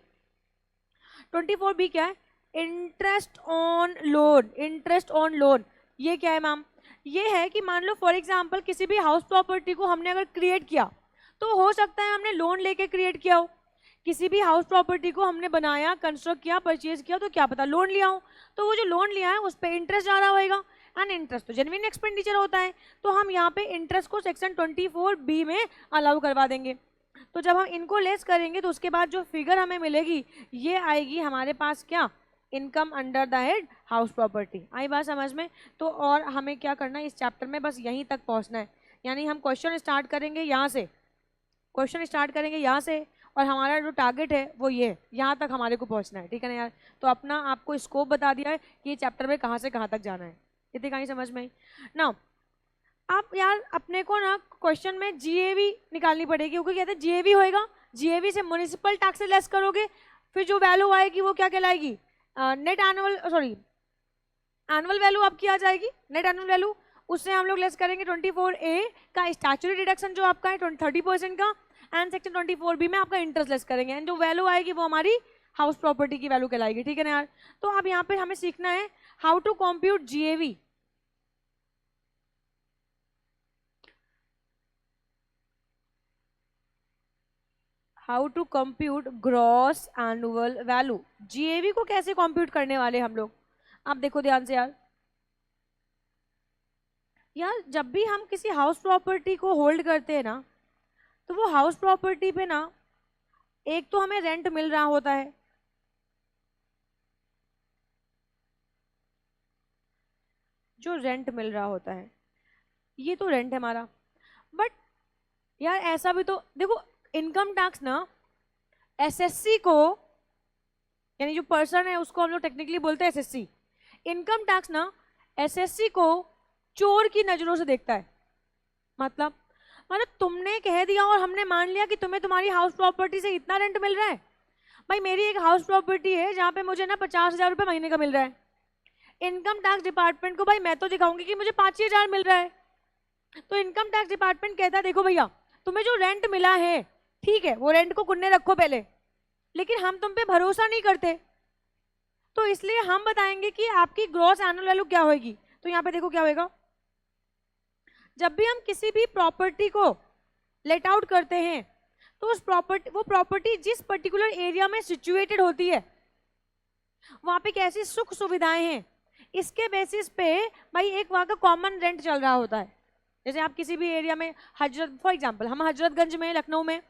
24B क्या है? Interest on loan. Interest on loan ये क्या है मैम? ये है कि मान लो फॉर एग्जांपल किसी भी हाउस प्रॉपर्टी को हमने अगर क्रिएट किया, तो हो सकता है हमने लोन लेके क्रिएट किया हो। किसी भी हाउस प्रॉपर्टी को हमने बनाया, कंस्ट्रक्ट किया, परचेज किया, तो क्या पता लोन लिया हो, तो वो जो लोन लिया है उस पर इंटरेस्ट ज़्यादा होएगा, एंड इंटरेस्ट तो जेन्युइन एक्सपेंडिचर होता है, तो हम यहाँ पे इंटरेस्ट को सेक्शन 24B में अलाउ करवा देंगे। तो जब हम इनको लेस करेंगे तो उसके बाद जो फिगर हमें मिलेगी ये आएगी हमारे पास क्या? Income under the head house property. आई बात समझ में? तो और हमें क्या करना है इस चैप्टर में? बस यहीं तक पहुंचना है। यानी हम क्वेश्चन स्टार्ट करेंगे यहाँ से, क्वेश्चन स्टार्ट करेंगे यहाँ से, और हमारा जो टारगेट है वो ये है, यहाँ तक हमारे को पहुंचना है। ठीक है ना यार? तो अपना आपको स्कोप बता दिया है कि ये चैप्टर में कहाँ से कहाँ तक जाना है। इतनी कहीं समझ में आई ना? आप यार अपने को ना क्वेश्चन में जीएवी निकालनी पड़ेगी, क्योंकि कहते हैं जीएवी होएगा, जीएवी से म्युनिसिपल टैक्स से लेस करोगे, फिर जो वैल्यू आएगी वो क्या कहलाएगी, net annual, sorry annual value आपकी आ जाएगी, नेट एनुअल वैल्यू। उससे हम लोग लेस करेंगे 24A का स्टैट्यूटरी डिडक्शन जो आपका है 30% का, एंड सेक्शन 24B में आपका इंटरेस्ट लेस करेंगे, एंड जो वैल्यू आएगी वो हमारी हाउस प्रॉपर्टी की वैल्यू कहलाएगी। ठीक है ना यार। तो अब यहाँ पे हमें सीखना है how to compute GAV. How to compute gross annual value, GAV को कैसे कंप्यूट करने वाले हम लोग। आप देखो ध्यान से यार, जब भी हम किसी हाउस प्रॉपर्टी को होल्ड करते हैं ना, तो वो हाउस प्रॉपर्टी पे ना एक तो हमें रेंट मिल रहा होता है, जो रेंट मिल रहा होता है ये तो रेंट है हमारा। बट यार ऐसा भी तो देखो, इनकम टैक्स ना एसएससी को, यानी जो पर्सन है उसको हम लोग टेक्निकली बोलते हैं एसएससी, इनकम टैक्स ना एसएससी को चोर की नजरों से देखता है। मतलब तुमने कह दिया और हमने मान लिया कि तुम्हें तुम्हारी हाउस प्रॉपर्टी से इतना रेंट मिल रहा है। भाई मेरी एक हाउस प्रॉपर्टी है जहाँ पे मुझे ना 50,000 रुपये महीने का मिल रहा है, इनकम टैक्स डिपार्टमेंट को भाई मैं तो दिखाऊंगी कि मुझे 5,000 मिल रहा है। तो इनकम टैक्स डिपार्टमेंट कहता है देखो भैया तुम्हें जो रेंट मिला है ठीक है, वो रेंट को कुन्ने रखो पहले, लेकिन हम तुम पे भरोसा नहीं करते, तो इसलिए हम बताएंगे कि आपकी ग्रॉस एनुअल वैल्यू क्या होगी। तो यहाँ पे देखो क्या होगा, जब भी हम किसी भी प्रॉपर्टी को लेट आउट करते हैं तो उस प्रॉपर्टी जिस पर्टिकुलर एरिया में सिचुएटेड होती है वहां पे कैसी सुख सुविधाएं हैं, इसके बेसिस पे भाई एक वहां का कॉमन रेंट चल रहा होता है। जैसे आप किसी भी एरिया में फॉर एग्जांपल हम हजरतगंज में, लखनऊ में,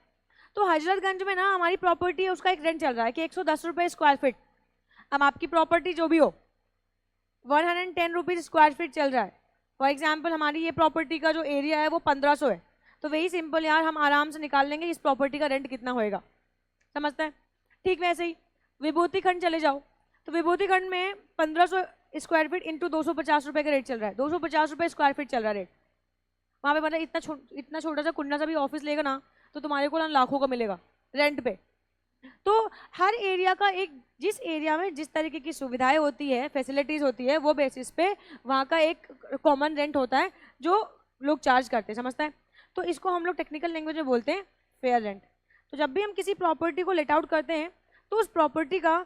तो हजरतगंज में ना हमारी प्रॉपर्टी है, उसका एक रेंट चल रहा है कि 110 रुपये स्क्वायर फीट। अब आपकी प्रॉपर्टी जो भी हो 110 रुपीज स्क्वायर फीट चल रहा है। फॉर एग्जाम्पल हमारी ये प्रॉपर्टी का जो एरिया है वो 1500 है, तो वही सिंपल यार हम आराम से निकाल लेंगे इस प्रॉपर्टी का रेंट कितना होएगा, समझते हैं। ठीक वैसे ही विभूति खंड चले जाओ, तो विभूति खंड में 1500 स्क्वायर फीट इंटू 250 रुपये का रेट चल रहा है, 250 रुपये स्क्वायर फीट चल रहा है रेट। वहाँ पे मतलब इतना छोटा सा कुन्ना सा भी ऑफिस लेगा ना तो तुम्हारे को ना लाखों का मिलेगा रेंट पे। तो हर एरिया का एक, जिस एरिया में जिस तरीके की सुविधाएं होती है, फैसिलिटीज होती है, वो बेसिस पे वहाँ का एक कॉमन रेंट होता है जो लोग चार्ज करते हैं, समझता है। तो इसको हम लोग टेक्निकल लैंग्वेज में बोलते हैं फेयर रेंट। तो जब भी हम किसी प्रॉपर्टी को लेट आउट करते हैं तो उस प्रॉपर्टी का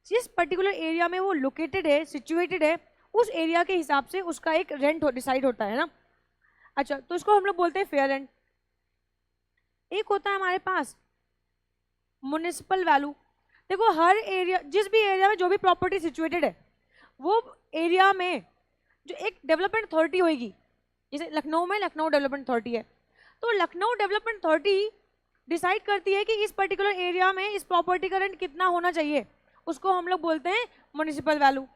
जिस पर्टिकुलर एरिया में वो लोकेटेड है, सिचुएटेड है, उस एरिया के हिसाब से उसका एक रेंट डिसाइड होता है ना। अच्छा, तो इसको हम लोग बोलते हैं फेयर रेंट। एक होता है हमारे पास म्युनिसिपल वैल्यू। देखो हर एरिया, जिस भी एरिया में जो भी प्रॉपर्टी सिचुएटेड है वो एरिया में जो एक डेवलपमेंट अथॉरिटी होगी, जैसे लखनऊ में लखनऊ डेवलपमेंट अथॉरिटी है, तो लखनऊ डेवलपमेंट अथॉरिटी डिसाइड करती है कि इस पर्टिकुलर एरिया में इस प्रॉपर्टी का रेंट कितना होना चाहिए, उसको हम लोग बोलते हैं म्युनिसिपल वैल्यू।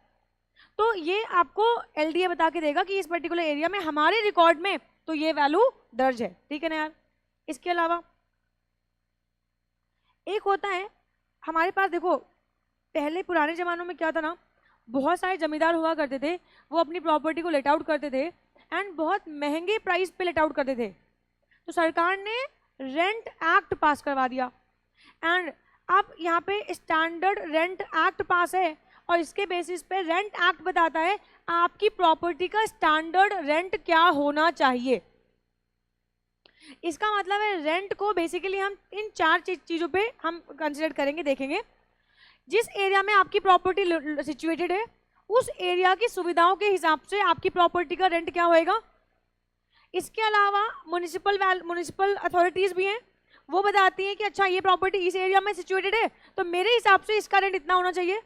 तो ये आपको एलडीए बता के देगा कि इस पर्टिकुलर एरिया में हमारे रिकॉर्ड में तो ये वैल्यू दर्ज है। ठीक है ना यार। इसके अलावा एक होता है हमारे पास, देखो पहले पुराने जमानों में क्या था ना, बहुत सारे जमींदार हुआ करते थे, वो अपनी प्रॉपर्टी को लेट आउट करते थे एंड बहुत महंगे प्राइस पे लेट आउट करते थे। तो सरकार ने रेंट एक्ट पास करवा दिया एंड अब यहाँ पे स्टैंडर्ड रेंट एक्ट पास है और इसके बेसिस पे रेंट एक्ट बताता है आपकी प्रॉपर्टी का स्टैंडर्ड रेंट क्या होना चाहिए। इसका मतलब है रेंट को बेसिकली हम इन 4 चीजों पे हम कंसिडर करेंगे, देखेंगे। जिस एरिया में आपकी प्रॉपर्टी सिचुएटेड है उस एरिया की सुविधाओं के हिसाब से आपकी प्रॉपर्टी का रेंट क्या होएगा। इसके अलावा म्युनिसिपल अथॉरिटीज भी हैं, वो बताती हैं कि अच्छा ये प्रॉपर्टी इस एरिया में सिचुएटेड है तो मेरे हिसाब से इसका रेंट इतना होना चाहिए।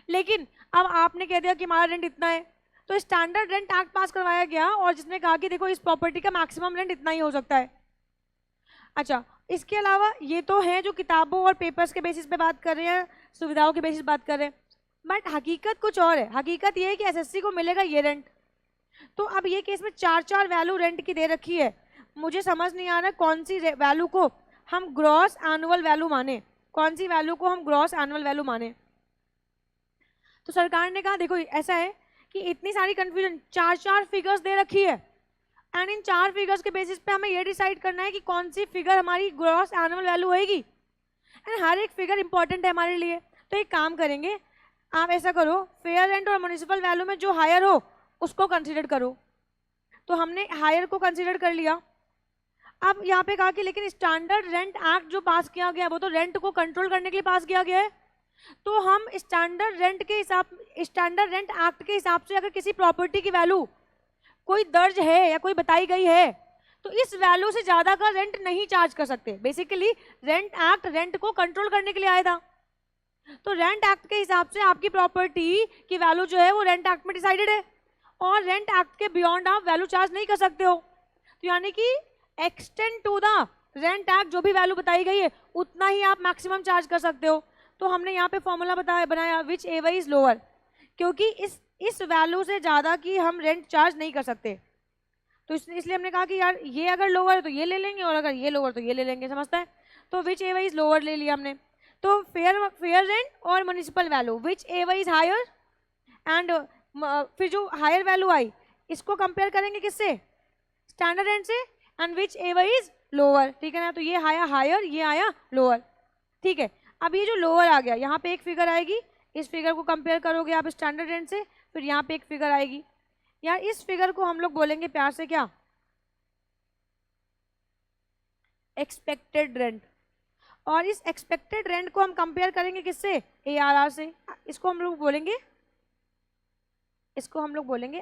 लेकिन अब आपने कह दिया कि हमारा रेंट इतना है, तो स्टैंडर्ड रेंट एक्ट पास करवाया गया और जिसने कहा कि देखो इस प्रॉपर्टी का मैक्सिमम रेंट इतना ही हो सकता है। अच्छा, इसके अलावा ये तो है जो किताबों और पेपर्स के बेसिस पे बात कर रहे हैं, सुविधाओं के बेसिस बात कर रहे हैं, बट हकीकत कुछ और है। हकीकत ये है कि एसएससी को मिलेगा ये रेंट। तो अब ये केस में 4 वैल्यू रेंट की दे रखी है, मुझे समझ नहीं आ रहा कौन सी वैल्यू को हम ग्रॉस एनुअल वैल्यू माने, कौन सी वैल्यू को हम ग्रॉस एनुअल वैल्यू माने। तो सरकार ने कहा देखो ऐसा है कि इतनी सारी कंफ्यूजन, 4 फिगर्स दे रखी है, एंड इन 4 फिगर्स के बेसिस पे हमें ये डिसाइड करना है कि कौन सी फिगर हमारी ग्रॉस एनुअल वैल्यू होगी। एंड हर एक फिगर इंपॉर्टेंट है हमारे लिए। तो एक काम करेंगे, आप ऐसा करो, फेयर रेंट और म्युनिसिपल वैल्यू में जो हायर हो उसको कंसिडर करो। तो हमने हायर को कंसिडर कर लिया। अब यहाँ पे कहा कि लेकिन स्टैंडर्ड रेंट एक्ट जो पास किया गया वो तो रेंट को कंट्रोल करने के लिए पास किया गया है। तो हम स्टैंडर्ड रेंट एक्ट के हिसाब से अगर किसी प्रॉपर्टी की वैल्यू कोई दर्ज है या कोई बताई गई है तो इस वैल्यू से ज्यादा का रेंट नहीं चार्ज कर सकते। बेसिकली रेंट एक्ट रेंट को कंट्रोल करने के लिए आया था। तो रेंट एक्ट के हिसाब से आपकी प्रॉपर्टी की वैल्यू जो है वो रेंट एक्ट में डिसाइडेड है, और रेंट एक्ट के बियॉन्ड आप वैल्यू चार्ज नहीं कर सकते हो। तो यानी कि extend to the rent act जो भी वैल्यू बताई गई है उतना ही आप मैक्सिमम चार्ज कर सकते हो। तो हमने यहाँ पे फॉर्मूला बनाया विच एवर इज लोअर, क्योंकि इस वैल्यू से ज्यादा की हम रेंट चार्ज नहीं कर सकते। तो इसलिए हमने कहा कि यार ये अगर लोअर है तो ये ले लेंगे, और अगर ये लोअर तो ये ले लेंगे, समझता है। तो विच एवर इज लोअर ले लिया हमने। तो फेयर रेंट और municipal value whichever is higher, and फिर जो हायर वैल्यू आई इसको कंपेयर करेंगे किससे, स्टैंडर्ड रेंट से, and whichever is lower, ठीक है ना। तो ये आया हायर, ये आया लोअर, ठीक है। अब ये जो लोअर आ गया यहाँ पे एक फिगर आएगी, इस फिगर को कंपेयर करोगे आप स्टैंडर्ड रेंट से, फिर यहाँ पे एक फिगर आएगी। यार इस फिगर को हम लोग बोलेंगे प्यार से क्या, एक्सपेक्टेड रेंट। और इस एक्सपेक्टेड रेंट को हम कंपेयर करेंगे किससे, ARR से। इसको हम लोग बोलेंगे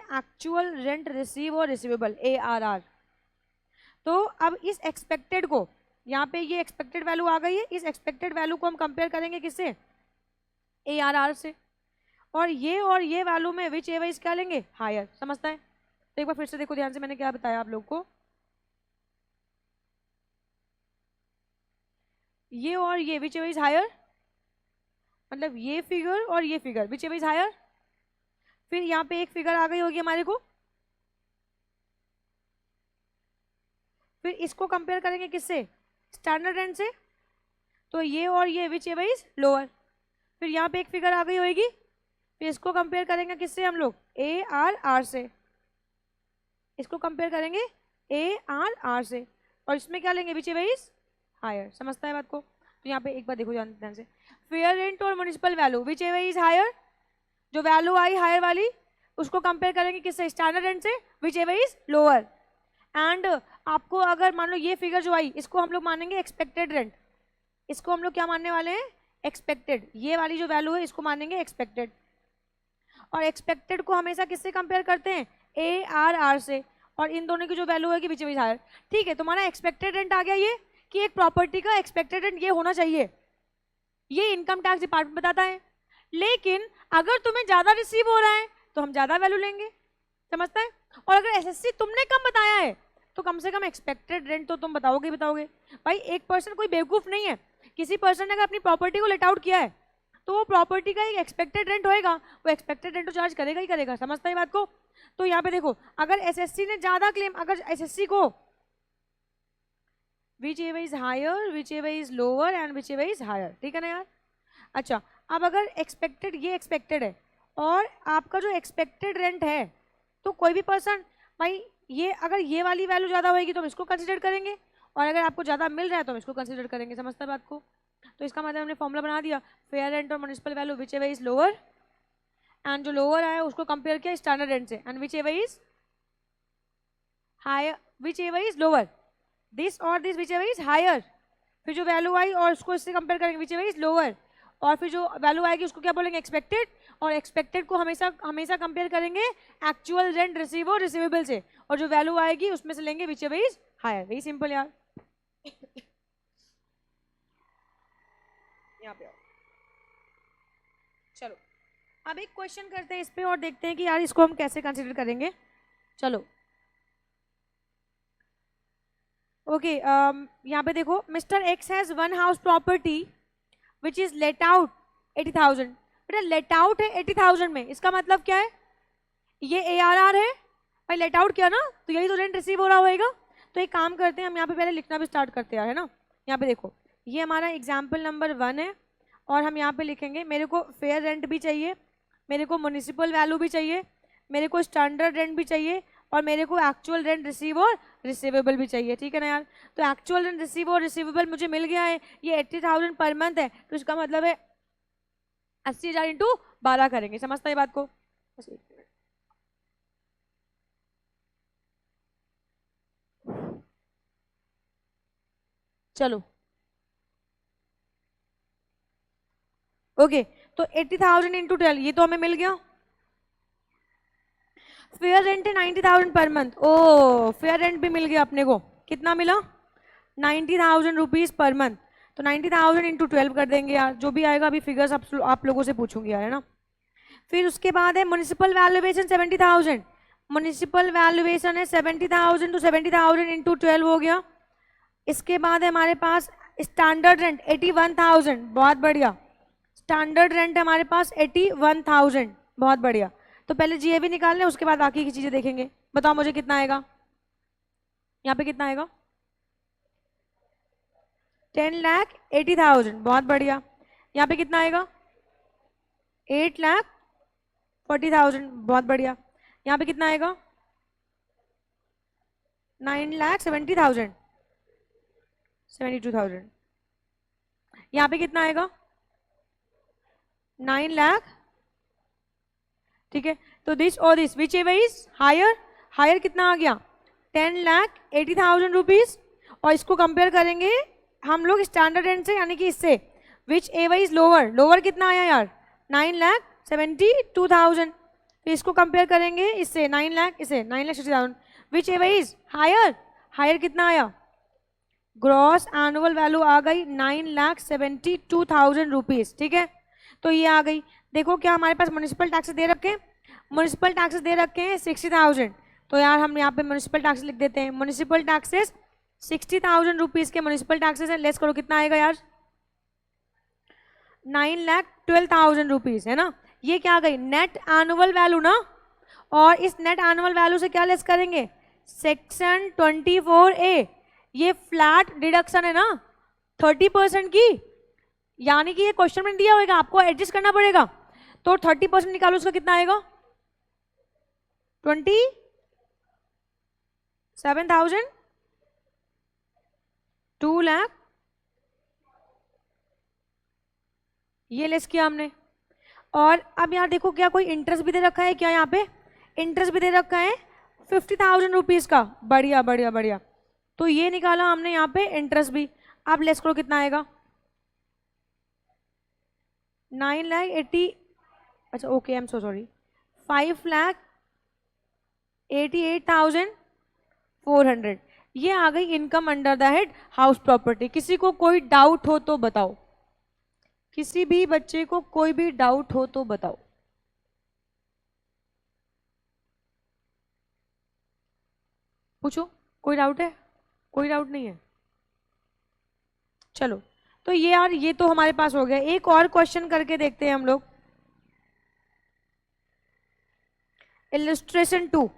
एक्चुअल रेंट रिसीव और रिसीवेबल, ARR। तो अब इस एक्सपेक्टेड को, यहाँ पे ये एक्सपेक्टेड वैल्यू आ गई है, इस एक्सपेक्टेड वैल्यू को हम कंपेयर करेंगे किससे, ARR से। और ये वैल्यू में विच एवर इज क्या लेंगे, हायर, समझता है। तो एक बार फिर से देखो ध्यान से, मैंने क्या बताया आप लोग को, ये और ये विच एवर इज हायर, मतलब ये फिगर और ये figure whichever is higher. फिर यहाँ पे एक फिगर आ गई होगी हमारे को, फिर इसको कंपेयर करेंगे किससे, स्टैंडर्ड रेंट से। तो ये और ये विच एवर इज लोअर। फिर यहाँ पे एक फिगर आ गई होगी, फिर इसको कंपेयर करेंगे किससे हम लोग, ARR से। इसको कंपेयर करेंगे ARR से, और इसमें क्या लेंगे, विच एवर इज हायर, समझता है बात को। तो यहाँ पे एक बार देखो ध्यान से, फेयर रेंट और municipal value whichever is higher, जो वैल्यू आई हायर वाली उसको कंपेयर करेंगे किससे, स्टैंडर्ड रेंट से, whichever is lower. And आपको अगर मान लो ये फिगर जो आई इसको हम लोग मानेंगे एक्सपेक्टेड रेंट, इसको हम लोग क्या मानने वाले हैं, एक्सपेक्टेड। ये वाली जो वैल्यू है इसको मानेंगे एक्सपेक्टेड, और एक्सपेक्टेड को हमेशा किससे कंपेयर करते हैं, ARR से, और इन दोनों की जो वैल्यू है कि विच एवर इज हायर, ठीक है। तुम्हारा एक्सपेक्टेड रेंट आ गया ये कि एक प्रॉपर्टी का एक्सपेक्टेड रेंट ये होना चाहिए, ये इनकम टैक्स डिपार्टमेंट बताता है। लेकिन अगर तुम्हें ज्यादा रिसीव हो रहा है तो हम ज्यादा वैल्यू लेंगे, समझता है। और अगर SSC तुमने कम बताया है तो कम से कम एक्सपेक्टेड रेंट तो तुम बताओगे भाई। एक पर्सन कोई बेवकूफ नहीं है, किसी पर्सन ने अगर अपनी प्रॉपर्टी को लेट आउट किया है तो वो प्रॉपर्टी का एक एक्सपेक्टेड रेंट होएगा, वो एक्सपेक्टेड रेंट तो चार्ज करेगा ही करेगा, समझता है बात को। तो यहाँ पे देखो, अगर SSC ने ज्यादा क्लेम, अगर SSC को whichever is higher, whichever is lower and whichever is higher, ठीक है ना यार। अच्छा, अब अगर एक्सपेक्टेड, ये एक्सपेक्टेड है और आपका जो एक्सपेक्टेड रेंट है, तो कोई भी पर्सन भाई ये अगर ये वाली वैल्यू ज्यादा होगी तो हम इसको कंसिडर करेंगे, और अगर आपको ज्यादा मिल रहा है तो हम इसको कंसिडर करेंगे, समझता है बात को। तो इसका मतलब हमने फॉर्मूला बना दिया, फेयर रेंट और municipal value whichever is lower, and जो लोअर आया उसको कंपेयर किया स्टैंडर्ड रेंट से, and whichever is higher, whichever is lower, this और this whichever is higher. फिर जो वैल्यू आई और उसको इससे कंपेयर करेंगे विच एवर इज लोअर, और फिर जो वैल्यू आएगी उसको क्या बोलेंगे, एक्सपेक्टेड। और एक्सपेक्टेड को हमेशा कंपेयर करेंगे एक्चुअल रेंट रिसीव और रिसीवेबल से, और जो वैल्यू आएगी उसमें से लेंगे whichever is higher. Very simple यार। यहाँ पे आओ, चलो अब एक क्वेश्चन करते हैं इस पे और देखते हैं कि यार इसको हम कैसे कंसिडर करेंगे। चलो ओके, यहाँ पे देखो, mister x has one house property which is let out 80,000। बेटा लेट आउट है 80,000 में, इसका मतलब क्या है, ये ARR है भाई, लेट आउट किया ना तो यही तो रेंट रिसीव हो रहा होगा। तो एक काम करते हैं, हम यहाँ पे पहले लिखना भी स्टार्ट करते हैं, है ना। यहाँ पे देखो, ये हमारा एग्जाम्पल नंबर 1 है, और हम यहाँ पे लिखेंगे मेरे को फेयर रेंट भी चाहिए, मेरे को म्युनिसिपल वैल्यू भी चाहिए, मेरे को स्टैंडर्ड रेंट भी चाहिए, और मेरे को एक्चुअल रेंट रिसीव और रिसीवेबल भी चाहिए, ठीक है ना यार। तो एक्चुअल रेंट रिसीव और रिसीवेबल मुझे मिल गया है, ये 80,000 पर मंथ है, तो इसका मतलब है 80,000 इंटू 12 करेंगे, समझता है बात को। चलो ओके, तो 80,000 इंटू 12 ये तो हमें मिल गया। फेयर रेंट है 90,000 पर मंथ, ओ फेयर रेंट भी मिल गया अपने को, कितना मिला 90,000 रुपीज पर मंथ। तो 90,000 इंटू 12 कर देंगे यार, जो भी आएगा अभी फिगर्स आप लोगों से पूछूंगी यार, है ना। फिर उसके बाद है म्युनिसिपल वैल्यूएशन 70,000, म्युनिसिपल वैल्यूएशन है 70,000, तो 70,000 इंटू 12 हो गया। इसके बाद है हमारे पास स्टैंडर्ड रेंट 81,000, बहुत बढ़िया, स्टैंडर्ड रेंट है हमारे पास 81,000, बहुत बढ़िया। तो पहले जीएवी निकाल लें, उसके बाद बाकी की चीजें देखेंगे। बताओ मुझे कितना आएगा, यहाँ पे कितना आएगा 10,80,000, बहुत बढ़िया। यहाँ पे कितना आएगा 8,40,000, बहुत बढ़िया। यहाँ पे कितना आएगा 9,70,000, 72,000। यहाँ पे कितना आएगा 9 लाख, ठीक है। तो दिस और this whichever is higher, higher कितना आ गया 10,80,000 रुपीज, और इसको कंपेयर करेंगे हम लोग स्टैंडर्ड रेंट से, यानी कि इससे which ever is lower, lower कितना आया यार 9,72,000, तो इसको कंपेयर करेंगे इससे 9 लाख, इसे 9,60,000। Whichever is higher, higher कितना आया ग्रॉस एनुअल वैल्यू आ गई 9,72,000 रुपीज, ठीक है। तो ये आ गई। देखो क्या हमारे पास म्युनिसिपल टैक्सेस दे रखे हैं, म्युनिसिपल टैक्सेस दे रखे हैं 60,000, तो यार हम यहाँ पे म्युनिसिपल टैक्सेस लिख देते हैं। म्युनिसिपल टैक्सेस 60,000 रुपीज के म्युनिसिपल टैक्सेस है, लेस करो कितना आएगा यार 9,12,000 रुपीज, है ना। ये क्या आ गई नेट एनुअल वैल्यू ना, और इस नेट एनुअल वैल्यू से क्या लेस करेंगे सेक्शन 24A, ये फ्लैट डिडक्शन है ना 30% की, यानी कि ये क्वेश्चन में दिया होगा, आपको एडजस्ट करना पड़ेगा। तो 30% निकालो, उसका कितना आएगा 27,000, 2 लाख, ये लेस किया हमने। और अब यार देखो क्या कोई इंटरेस्ट भी दे रखा है क्या, यहाँ पे इंटरेस्ट भी दे रखा है 50,000 रुपीज का, बढ़िया बढ़िया बढ़िया। तो ये निकाला हमने यहाँ पे इंटरेस्ट भी। अब लेस करो कितना आएगा 9,80,000, अच्छा okay I am so sorry 5,88,400, ये आ गई income under the head house property. किसी को कोई डाउट हो तो बताओ, किसी भी बच्चे को कोई भी डाउट हो तो बताओ। पूछो, कोई डाउट है, कोई डाउट नहीं है। चलो तो ये यार ये तो हमारे पास हो गया। एक और क्वेश्चन करके देखते हैं हम लोग। Illustration 2,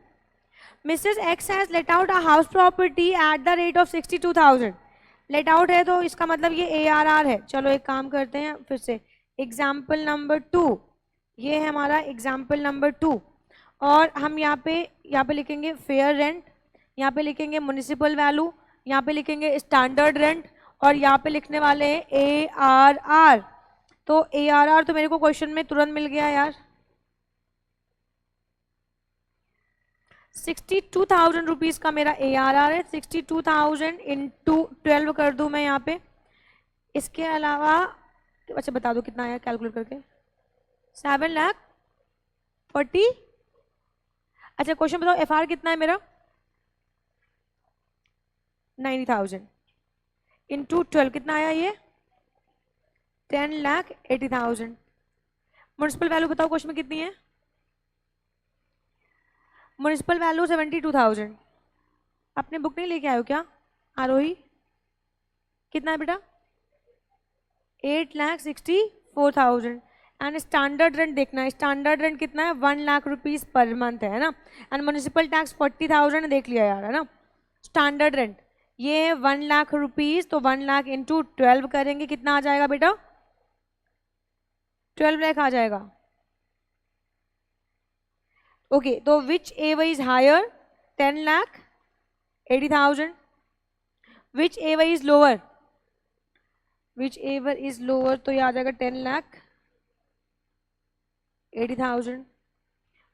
Mrs x has let out a house property at the rate of 62,000। Let out है तो इसका मतलब ये ARR है। चलो एक काम करते हैं फिर से, एग्जाम्पल नंबर 2, ये है हमारा एग्जाम्पल नंबर 2, और हम यहाँ पे लिखेंगे फेयर रेंट, यहाँ पे लिखेंगे म्युनिसिपल वैल्यू, यहाँ पे लिखेंगे स्टैंडर्ड रेंट, और यहाँ पे लिखने वाले हैं ARR। तो ARR तो मेरे को क्वेश्चन में तुरंत मिल गया यार 62,000 रुपीज का मेरा ARR है। 62,000 इंटू 12 कर दूं मैं यहाँ पे। इसके अलावा अच्छा बता दो कितना आया कैलकुलेट करके 7,40,000। अच्छा क्वेश्चन बताओ FR कितना है मेरा 90,000 इंटू 12 कितना आया ये 10,80,000। म्युनिसिपल वैल्यू बताओ क्वेश्चन में कितनी है, म्युनिसिपल वैल्यू 72,000। अपने बुक नहीं लेके आयो क्या आरोही, कितना है बेटा 8,64,000। एंड स्टैंडर्ड रेंट देखना है, स्टैंडर्ड रेंट कितना है 1 लाख रुपीज पर मंथ है ना। एंड म्युनिसिपल टैक्स 40,000 देख लिया यार, है ना। स्टैंडर्ड रेंट ये है 1 लाख रुपीज, तो 1 लाख इंटू 12 करेंगे कितना आ जाएगा बेटा 12 लाख आ जाएगा। ओके तो whichever is higher, 10,80,000. Whichever is lower, तो ये आ जाएगा 10,80,000.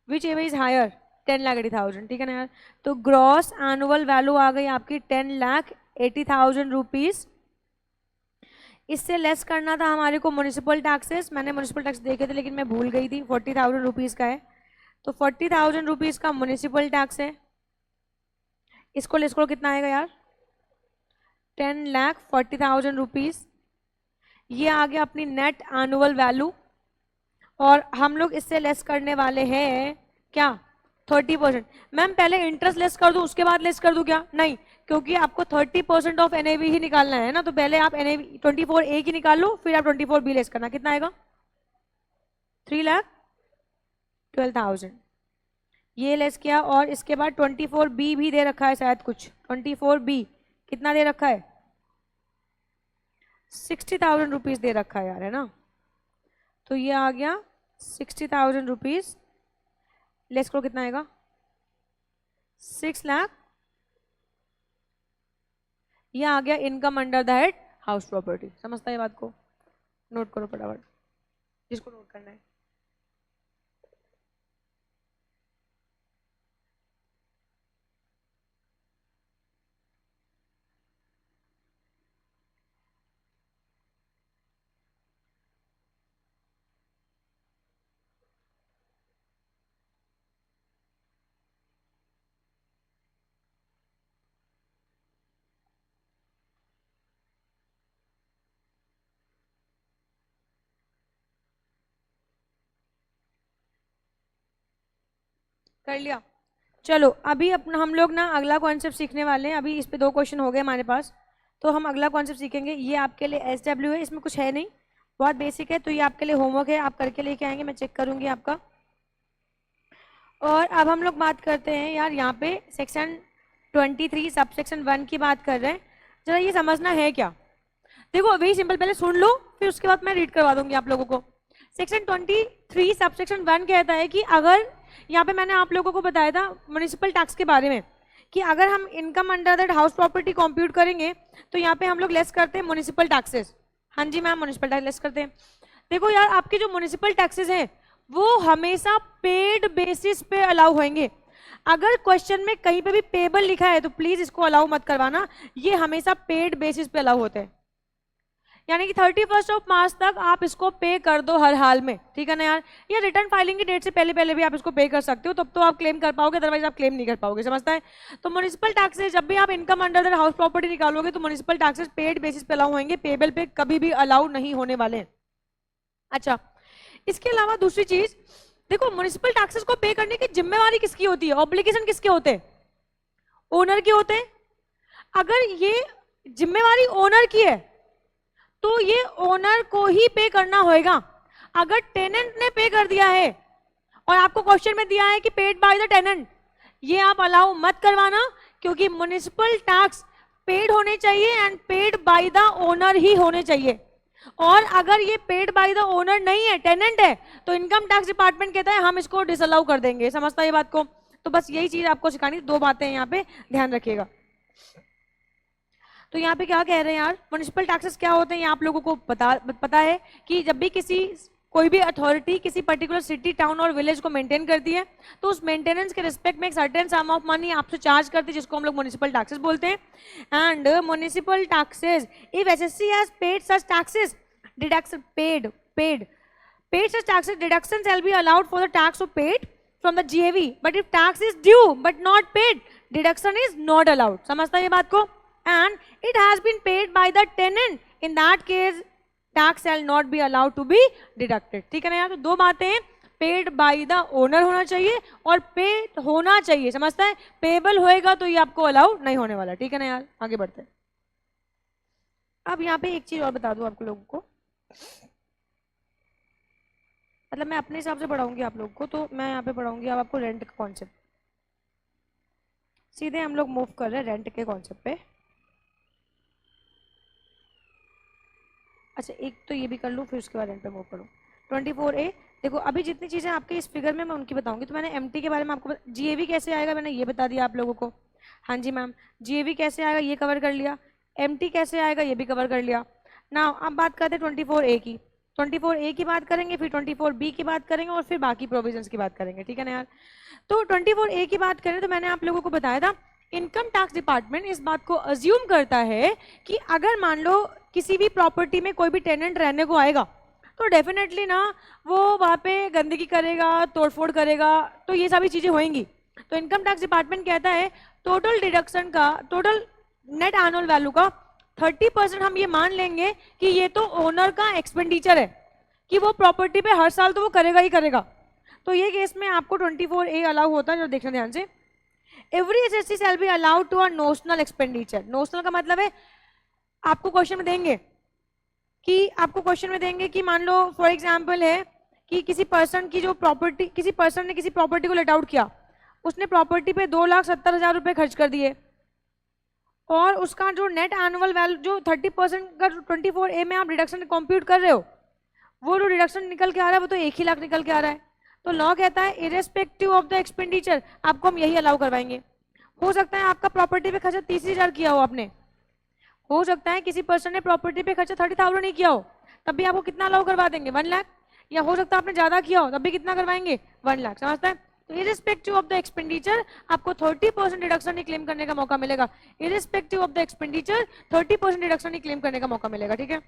Whichever is higher, 10,80,000. ठीक है ना यार. तो ग्रॉस एनुअल वैल्यू आ गई आपकी 10,80,000 रुपीज. इससे लेस करना था हमारे को म्युनिसिपल टैक्सेस. मैंने म्युनिसिपल टैक्स देखे थे लेकिन मैं भूल गई थी. 40,000 रुपीज का है. तो 40,000 रुपीज का म्युनिसिपल टैक्स है. इसको लेस करो, कितना आएगा यार? 10,40,000 रुपीज. ये आ गया अपनी नेट एनुअल वैल्यू. और हम लोग इससे लेस करने वाले हैं क्या? 30%. मैम पहले इंटरेस्ट लेस कर दूं उसके बाद लेस कर दूं क्या? नहीं, क्योंकि आपको 30% ऑफ एनएवी ही निकालना है ना. तो पहले आप एनएवी 24A की निकाल लो, फिर आप 24B लेस करना. कितना आएगा? 3,12,000. ये लेस किया. और इसके बाद 24B भी दे रखा है शायद कुछ. 24B कितना दे रखा है? 60,000 रुपीज दे रखा है यार, है ना. तो ये आ गया 60,000 रुपीज. लेस करो, कितना आएगा? 6 लाख. ये आ गया income under the head house property. समझता है बात को? नोट करो फटाफट जिसको नोट करना है. कर लिया? चलो अभी अपना हम लोग ना अगला कॉन्सेप्ट सीखने वाले हैं. अभी इस पे 2 क्वेश्चन हो गए हमारे पास. तो हम अगला कॉन्सेप्ट सीखेंगे. ये आपके लिए SW है, इसमें कुछ है नहीं, बहुत बेसिक है. तो ये आपके लिए होमवर्क है, आप करके लेके आएंगे, मैं चेक करूंगी आपका. और अब हम लोग बात करते हैं यार यहाँ पे सेक्शन 23 सब सेक्शन 1 की बात कर रहे हैं. जरा ये समझना है क्या. देखो वेरी सिंपल, पहले सुन लो फिर उसके बाद मैं रीड करवा दूंगी आप लोगों को. सेक्शन 23 सब सेक्शन 1 कहता है कि अगर यहाँ पे मैंने आप लोगों को बताया था म्युनिसिपल टैक्स के बारे में कि अगर हम income under that house property compute करेंगे तो यहाँ पे हम लोग लेस करते हैं म्युनिसिपल टैक्सेस. हाँ जी मैम, म्युनिसिपल टैक्स लेस करते हैं. देखो यार आपके जो म्युनिसिपल टैक्सेस हैं वो हमेशा पेड बेसिस पे अलाउ होंगे. अगर क्वेश्चन में कहीं पे भी पेबल लिखा है तो प्लीज इसको अलाउ मत करवाना. ये हमेशा पेड बेसिस पे अलाउ होते हैं. यानी कि 31 मार्च तक आप इसको पे कर दो हर हाल में. ठीक है ना यार. या रिटर्न फाइलिंग की डेट से पहले भी आप इसको पे कर सकते हो, तब तो आप क्लेम कर पाओगे, अदरवाइज आप क्लेम नहीं कर पाओगे. समझता है? तो म्युनिसिपल टैक्सेस जब भी आप income under the house property निकालोगे तो म्युनिसिपल टैक्सेस पेड बेसिस पे अलाउ होंगे, पेबल पे कभी भी अलाउ नहीं होने वाले. अच्छा, इसके अलावा दूसरी चीज देखो, म्युनिसिपल टैक्सेस को पे करने की जिम्मेवारी किसकी होती है? ऑब्लिगेशन किसके होते हैं? ओनर के होते हैं. अगर ये जिम्मेवारी ओनर की है तो ये ओनर को ही पे करना होगा. अगर टेनेंट ने पे कर दिया है और आपको क्वेश्चन में दिया है कि पेड बाय द टेनेंट, ये आप अलाउ मत करवाना, क्योंकि म्युनिसिपल टैक्स पेड होने चाहिए and paid by the owner ही होने चाहिए. और अगर ये पेड बाय द ओनर नहीं है, टेनेंट है, तो इनकम टैक्स डिपार्टमेंट कहता है हम इसको डिसअलाउ कर देंगे. समझता है ये बात को? तो बस यही चीज आपको सिखानी. 2 बातें यहाँ पे ध्यान रखिएगा. तो यहाँ पे क्या कह रहे हैं यार, म्युनिसिपल टैक्सेस क्या होते हैं ये आप लोगों को पता है कि जब भी कोई भी अथॉरिटी किसी पर्टिकुलर सिटी, टाउन और विलेज को मेंटेन करती है तो उस मेंटेनेंस के रिस्पेक्ट में एक सर्टेन सम ऑफ मनी आपसे चार्ज करती है, जिसको हम लोग म्युनिसिपल टैक्सेस बोलते हैं. And municipal taxes, if SSC has paid such taxes deduction paid such taxes, deduction shall be allowed for the tax of paid from the GAV, but if tax is due but not paid, deduction is not allowed. समझता है ये बात को? And it has been paid by the tenant, in that case tax shall not be allowed to be deducted. ठीक है ना यार. तो 2 बातें, पेड बाय द ओनर होना चाहिए और पेड होना चाहिए. समझता है? पेबल होएगा तो ये आपको अलाउ नहीं होने वाला. ठीक है ना यार. आगे बढ़ते हैं. अब यहाँ पे एक चीज और बता दूं आप लोगों को, मतलब मैं अपने हिसाब से पढ़ाऊंगी आप लोगों को. तो मैं यहाँ पे पढ़ाऊंगी अब आपको रेंट का कॉन्सेप्ट. सीधे हम लोग मूव कर रहे हैं रेंट के कॉन्सेप्ट पे. अच्छा, एक तो ये भी कर लूँ फिर उसके बाद रेंट पे मूव करूँ. 24A देखो अभी जितनी चीजें आपके इस फिगर में मैं उनकी बताऊंगी। तो मैंने एमटी के बारे में आपको जीएवी कैसे आएगा मैंने ये बता दिया आप लोगों को। हाँ जी मैम, जीएवी कैसे आएगा ये कवर कर लिया, एमटी कैसे आएगा ये भी कवर कर लिया ना। अब बात करते हैं 24A की। 24A की बात करेंगे, फिर 24B की बात करेंगे और फिर बाकी प्रोविजंस की बात करेंगे, ठीक है ना यार। तो 24A की बात करें तो मैंने आप लोगों को बताया था इनकम टैक्स डिपार्टमेंट इस बात को अज्यूम करता है कि अगर मान लो किसी भी प्रॉपर्टी में कोई भी टेनेंट रहने को आएगा तो डेफिनेटली ना वो वहाँ पे गंदगी करेगा, तोड़फोड़ करेगा, तो ये सभी चीजें होंगी। तो इनकम टैक्स डिपार्टमेंट कहता है टोटल डिडक्शन का, टोटल नेट एनुअल वैल्यू का 30% हम ये मान लेंगे कि ये तो ओनर का एक्सपेंडिचर है, कि वो प्रॉपर्टी पे हर साल तो वो करेगा ही करेगा। तो ये केस में आपको 24A अलाउ होता है, जो देखना ध्यान से। Every SSC shall be allowed to a notional expenditure. Notional का मतलब है आपको क्वेश्चन में देंगे कि मान लो फॉर एग्जांपल है कि किसी पर्सन की जो प्रॉपर्टी, किसी पर्सन ने किसी प्रॉपर्टी को लेट आउट किया, उसने प्रॉपर्टी पे 2,70,000 रुपए खर्च कर दिए और उसका जो नेट एनुअल वैल्यू जो 30% का 24A में आप डिडक्शन कंप्यूट कर रहे हो, वो जो डिडक्शन निकल के आ रहा है वो तो 1 ही लाख निकल के आ रहा है। तो लॉ कहता है इरेस्पेक्टिव ऑफ द एक्सपेंडिचर आपको हम यही अलाउ करवाएंगे। हो सकता है आपका प्रॉपर्टी पे खर्चा 30,000 किया हो आपने, हो सकता है किसी पर्सन ने प्रॉपर्टी पे खर्चा 30,000 नहीं किया हो, तब भी आपको कितना अलाउ करवा देंगे 1 लाख। या हो सकता है आपने ज्यादा किया हो तब भी कितना करवाएंगे 1 लाख। समझता है? तो इरेस्पेक्टिव ऑफ द एक्सपेंडिचर आपको 30% डिडक्शन ही क्लेम करने का मौका मिलेगा। Irrespective of the expenditure 30% deduction he claim करने का मौका मिलेगा, ठीक है।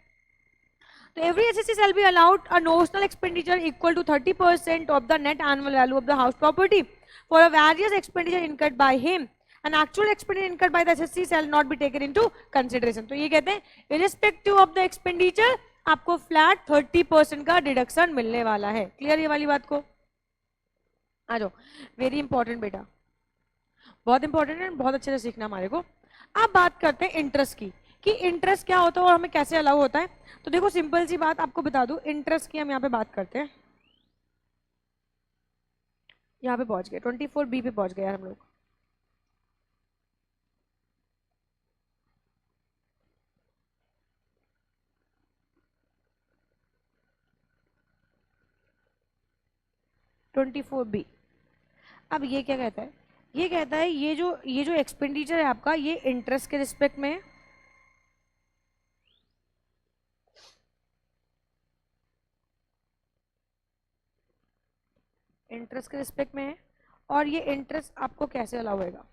तो every SSC shall be allowed a notional expenditure equal to 30% of the net annual value of the house property for a various expenditure incurred by him. An actual expenditure incurred by the SSC shall not be taken into consideration. तो ये कहते हैं irrespective of the expenditure आपको flat 30% का deduction मिलने वाला है। Clear ये वाली बात को? आ जाओ, वेरी इंपॉर्टेंट बेटा, बहुत इंपॉर्टेंट है, बहुत अच्छे से सीखना हमारे को। अब बात करते हैं इंटरेस्ट की कि इंटरेस्ट क्या होता है और हमें कैसे अलाउ होता है। तो देखो सिंपल सी बात आपको बता दूं, इंटरेस्ट की हम यहाँ पे बात करते हैं। यहाँ पे पहुंच गए 24B पे पहुंच गए यार हम लोग। B। अब ये क्या कहता है? ये कहता है ये जो एक्सपेंडिचर है आपका ये इंटरेस्ट के रिस्पेक्ट में है। इंटरेस्ट के रिस्पेक्ट में है और ये इंटरेस्ट आपको कैसे अलाउ होगा?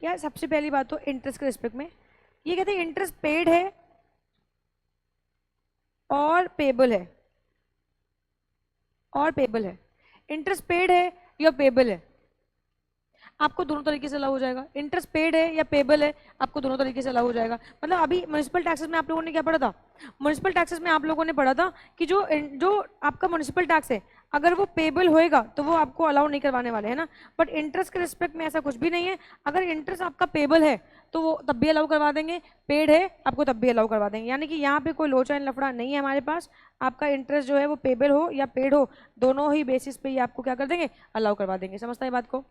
यार सबसे पहली बात तो इंटरेस्ट के रिस्पेक्ट में ये कहते हैं इंटरेस्ट पेड है और पेबल है, और पेबल है। इंटरेस्ट पेड है या पेबल है आपको दोनों तरीके से अलाउ हो जाएगा। इंटरेस्ट पेड है या पेबल है आपको दोनों तरीके से अलाउ हो जाएगा। मतलब अभी म्युनिसिपल टैक्सेस में आप लोगों ने क्या पढ़ा था? म्युनिसिपल टैक्सेस में आप लोगों ने पढ़ा था कि जो आपका म्युनिसिपल टैक्स है अगर वो पेबल होएगा तो वो आपको अलाउ नहीं करवाने वाले है ना। बट इंटरेस्ट के रिस्पेक्ट में ऐसा कुछ भी नहीं है। अगर इंटरेस्ट आपका पेबल है तो वो तब भी अलाउ करवा देंगे, पेड है आपको तब भी अलाउ करवा देंगे। यानी कि यहाँ पे कोई लोचा एंड लफड़ा नहीं है हमारे पास। आपका इंटरेस्ट जो है वो पेबल हो या पेड हो, दोनों ही बेसिस पे ये आपको क्या कर देंगे? अलाउ करवा देंगे। समझता है बात को?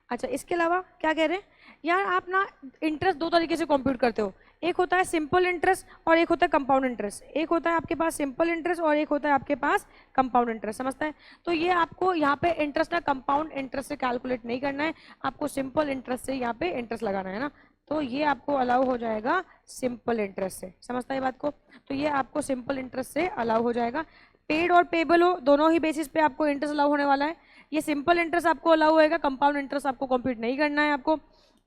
अच्छा, इसके अलावा क्या कह रहे हैं यार, आप ना इंटरेस्ट दो तरीके से कंप्यूट करते हो। एक होता है सिंपल इंटरेस्ट और एक होता है कंपाउंड इंटरेस्ट। एक होता है आपके पास सिंपल इंटरेस्ट और एक होता है आपके पास कंपाउंड इंटरेस्ट। समझता है? तो ये आपको यहाँ पे इंटरेस्ट ना कंपाउंड इंटरेस्ट से कैलकुलेट नहीं करना है, आपको सिंपल इंटरेस्ट से यहाँ पे इंटरेस्ट लगाना है ना। तो ये आपको अलाउ हो जाएगा सिंपल इंटरेस्ट से। समझता है बात को? तो ये आपको सिंपल इंटरेस्ट से अलाउ हो जाएगा। पेड और पेबल हो दोनों ही बेसिस पे आपको इंटरेस्ट अलाउ होने वाला है। ये सिंपल इंटरेस्ट आपको अलाउ होएगा, कंपाउंड इंटरेस्ट आपको कंप्यूट नहीं करना है आपको।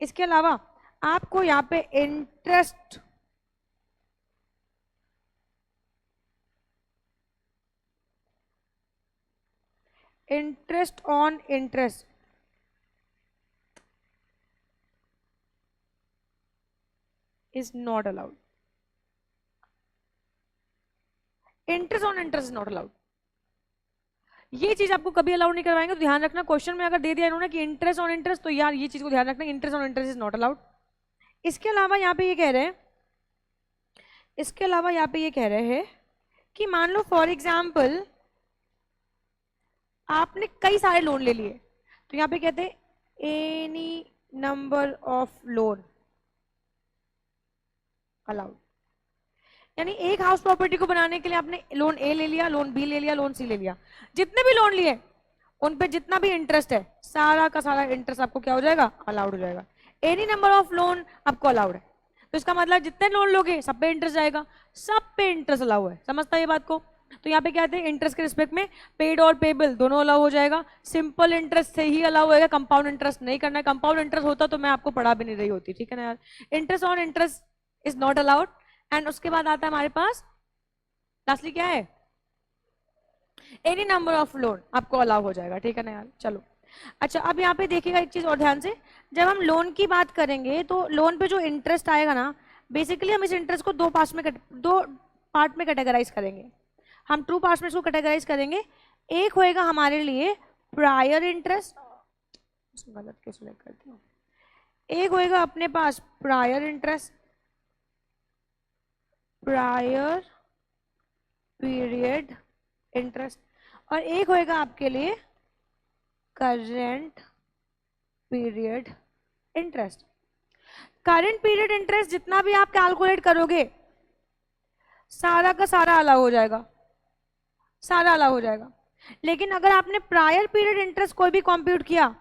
इसके अलावा आपको यहाँ पे interest on interest is not allowed. Interest on interest is not allowed. ये चीज आपको कभी अलाउड नहीं करवाएंगे। तो ध्यान रखना, क्वेश्चन में अगर दे दिया इन्होंने कि इंटरेस्ट ऑन इंटरेस्ट, तो यार ये चीज को ध्यान रखना, interest on interest is not allowed. इसके अलावा यहाँ पे ये कह रहे हैं, इसके अलावा यहाँ पे ये कह रहे हैं कि मान लो फॉर एग्जाम्पल आपने कई सारे लोन ले लिए। तो यहाँ पे कहते हैं any number of loan allowed, यानी एक हाउस प्रॉपर्टी को बनाने के लिए आपने लोन ए ले लिया, लोन बी ले लिया, लोन सी ले लिया, जितने भी लोन लिए उन पे जितना भी इंटरेस्ट है सारा का सारा इंटरेस्ट आपको क्या हो जाएगा, अलाउड हो जाएगा। एनी नंबर ऑफ लोन आपको अलाउड है, तो इसका मतलब जितने लोन लोगे सब पे इंटरेस्ट जाएगा, सब पे इंटरेस्ट अलाउ है। समझता है ये बात को? तो यहाँ पे क्या कहते हैं, इंटरेस्ट के रिस्पेक्ट में पेड और पेबल दोनों अलाउ हो जाएगा। सिंपल इंटरेस्ट से ही अलाउ होगा, कंपाउंड इंटरेस्ट नहीं करना है। कंपाउंड इंटरेस्ट होता तो मैं आपको पढ़ा भी नहीं रही होती, ठीक है ना यार। Interest on interest is not allowed. And उसके बाद आता है हमारे पास लास्टली क्या है, एनी नंबर ऑफ लोन आपको अलाउ हो जाएगा, ठीक है ना यार। चलो अच्छा, अब यहाँ पे देखिएगा एक चीज और ध्यान से, जब हम लोन की बात करेंगे तो लोन पे जो इंटरेस्ट आएगा ना, बेसिकली हम इस इंटरेस्ट को दो पार्ट में कैटेगराइज करेंगे। हम टू पार्ट्स में इसको कैटेगराइज करेंगे। एक होएगा हमारे लिए प्रायर इंटरेस्ट, गलत क्यों सिलेक्ट करती हूँ, एक होएगा अपने पास prior interest, prior period interest, और एक होएगा आपके लिए current period interest. Current period interest जितना भी आप कैलकुलेट करोगे सारा का सारा अलाउ हो जाएगा, सारा अलाउ हो जाएगा। लेकिन अगर आपने प्रायर पीरियड इंटरेस्ट कोई भी कंप्यूट किया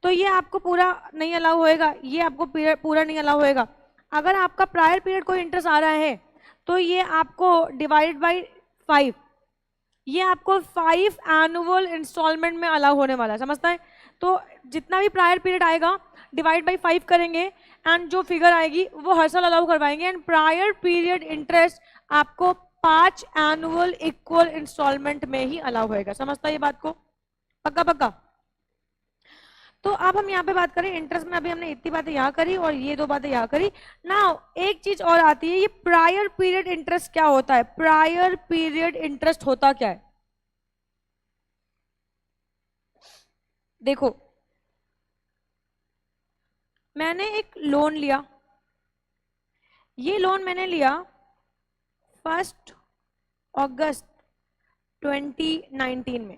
तो ये आपको पूरा नहीं अलाउ होएगा, ये आपको पूरा नहीं अलाउ होएगा। अगर आपका प्रायर पीरियड कोई इंटरेस्ट आ रहा है तो ये आपको डिवाइड बाई 5, ये आपको 5 एनुअल इंस्टॉलमेंट में अलाउ होने वाला है। समझता है? तो जितना भी प्रायर पीरियड आएगा डिवाइड बाई 5 करेंगे एंड जो फिगर आएगी वो हर साल अलाउ करवाएंगे। एंड प्रायर पीरियड इंटरेस्ट आपको 5 एनुअल इक्वल इंस्टॉलमेंट में ही अलाउ होएगा। समझता है ये बात को? पक्का पक्का। तो अब हम यहाँ पे बात करें इंटरेस्ट में, अभी हमने इतनी बातें यहाँ करी और ये दो बातें यहाँ करी ना। एक चीज और आती है, ये प्रायर पीरियड इंटरेस्ट क्या होता है? प्रायर पीरियड इंटरेस्ट होता क्या है? देखो, मैंने एक लोन लिया, ये लोन मैंने लिया 1 अगस्त 2019 में,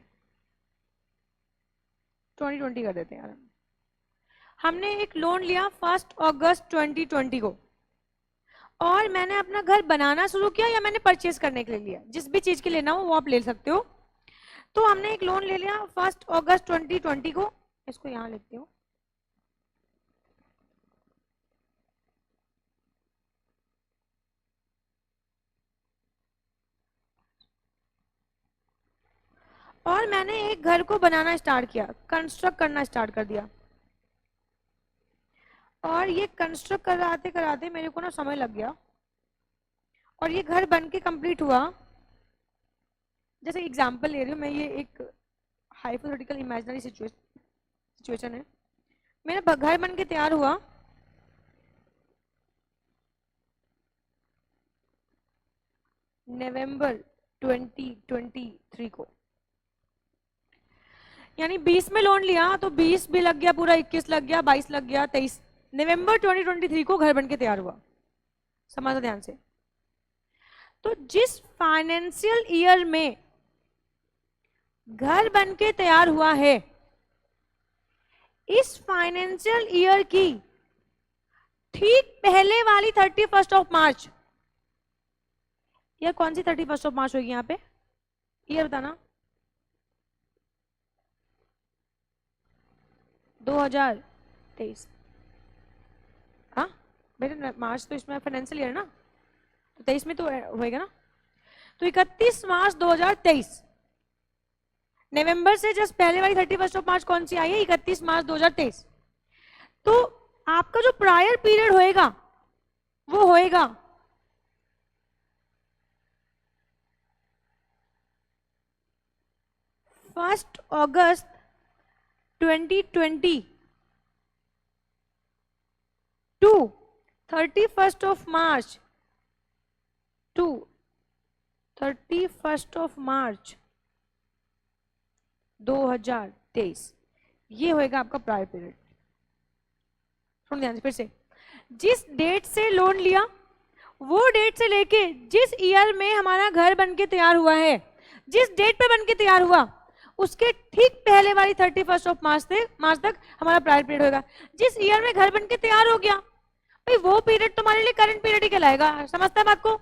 2020 कर देते हैं यार। हमने एक लोन लिया 1 अगस्त 2020 को, और मैंने अपना घर बनाना शुरू किया या मैंने परचेज करने के लिए लिया, जिस भी चीज के लेना हो वो आप ले सकते हो। तो हमने एक लोन ले लिया 1 अगस्त 2020 को, इसको यहां लिखती हूँ। और मैंने एक घर को बनाना स्टार्ट किया, कंस्ट्रक्ट करना स्टार्ट कर दिया। और ये कंस्ट्रक्ट कराते कराते मेरे को ना समय लग गया, और ये घर बन के कंप्लीट हुआ। जैसे एग्जांपल ले रही हूँ मैं, ये एक हाइपोथेटिकल इमेजिनरी सिचुएशन है। मेरा घर बन के तैयार हुआ नवंबर 2023 को, यानी 20 में लोन लिया तो 20 भी लग गया, पूरा 21 लग गया, 22 लग गया, 23, नवंबर 2023 को घर बन के तैयार हुआ। समझो ध्यान से। तो जिस फाइनेंशियल ईयर में घर बन के तैयार हुआ है, इस फाइनेंशियल ईयर की ठीक पहले वाली 31 ऑफ मार्च, यह कौन सी 31 ऑफ मार्च होगी यहाँ पे, ये बताना। 2023। हाँ बेटे, मार्च तो इसमें फाइनेंशियल ईयर ना, तो 23 में तो होएगा ना। तो 31 मार्च 2023, नवंबर से जस्ट पहले वाली 31 ऑफ मार्च कौन सी आई है? 31 मार्च 2023। तो आपका जो प्रायर पीरियड होएगा वो होएगा 1 August 2020 to 31 of March to 31 of March 2023। ये होएगा आपका प्रायर पीरियड। सुन ध्यान से फिर से, जिस डेट से लोन लिया वो डेट से लेके जिस ईयर में हमारा घर बनके तैयार हुआ है, जिस डेट पे बनके तैयार हुआ उसके ठीक पहले वाली 31 तक हमारा प्रायर पीरियड होगा। जिस ईयर में घर बन के तैयार हो गया भाई वो पीरियड तुम्हारे लिए करंट पीरियड ही कहलाएगा। समझता है बात को?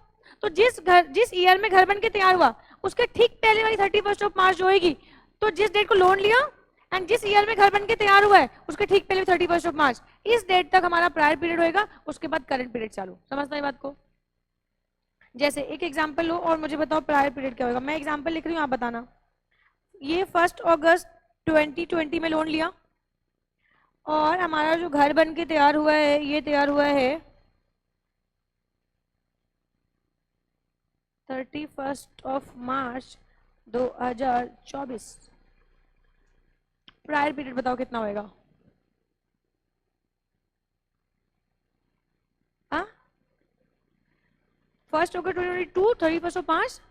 तो जिस ईयर में घर बन के तैयार हुआ उसके ठीक पहले वाली 31 जो होगी, तो जिस डेट को लोन लिया एंड जिस ईयर में घर बन के तैयार हुआ है उसके ठीक पहले 31 इस डेट तक हमारा प्रायर पीरियड होगा, उसके बाद करंट पीरियड चालू। समझता है बात को? जैसे एक एग्जांपल लो और मुझे बताओ प्रायर पीरियड क्या होगा। मैं एग्जांपल लिख रही हूँ, आप बताना। ये 1 अगस्त 2020 में लोन लिया और हमारा जो घर बन के तैयार हुआ है ये तैयार हुआ है 31 मार्च 2024। प्रायर पीरियड बताओ कितना होएगा? हाँ, 1 अगस्त 2022, 31 मार्च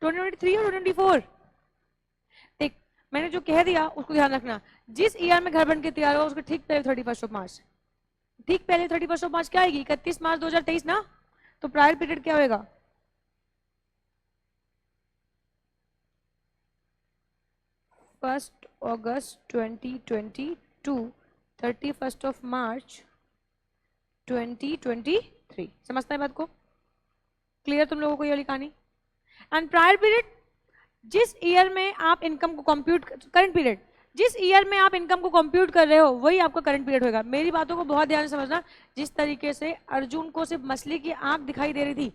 2023 और 2024। देख मैंने जो कह दिया उसको ध्यान रखना। जिस ईयर में घर बन के तैयार हुआ उसके ठीक पहले 31 मार्च, ठीक पहले 31 मार्च क्या आएगी? 31 मार्च 2023 ना। तो प्रायर पीरियड क्या होएगा? 1 अगस्त 2022, 31 मार्च 2023। समझता है बात को? क्लियर तुम लोगों को ये वाली कहानी? एंड प्रायर पीरियड जिस ईयर में आप इनकम को कंप्यूट, करंट पीरियड जिस ईयर में आप इनकम को कंप्यूट कर रहे हो वही आपका करंट पीरियड होगा। मेरी बातों को बहुत ध्यान से समझना। जिस तरीके से अर्जुन को सिर्फ मछली की आंख दिखाई दे रही थी,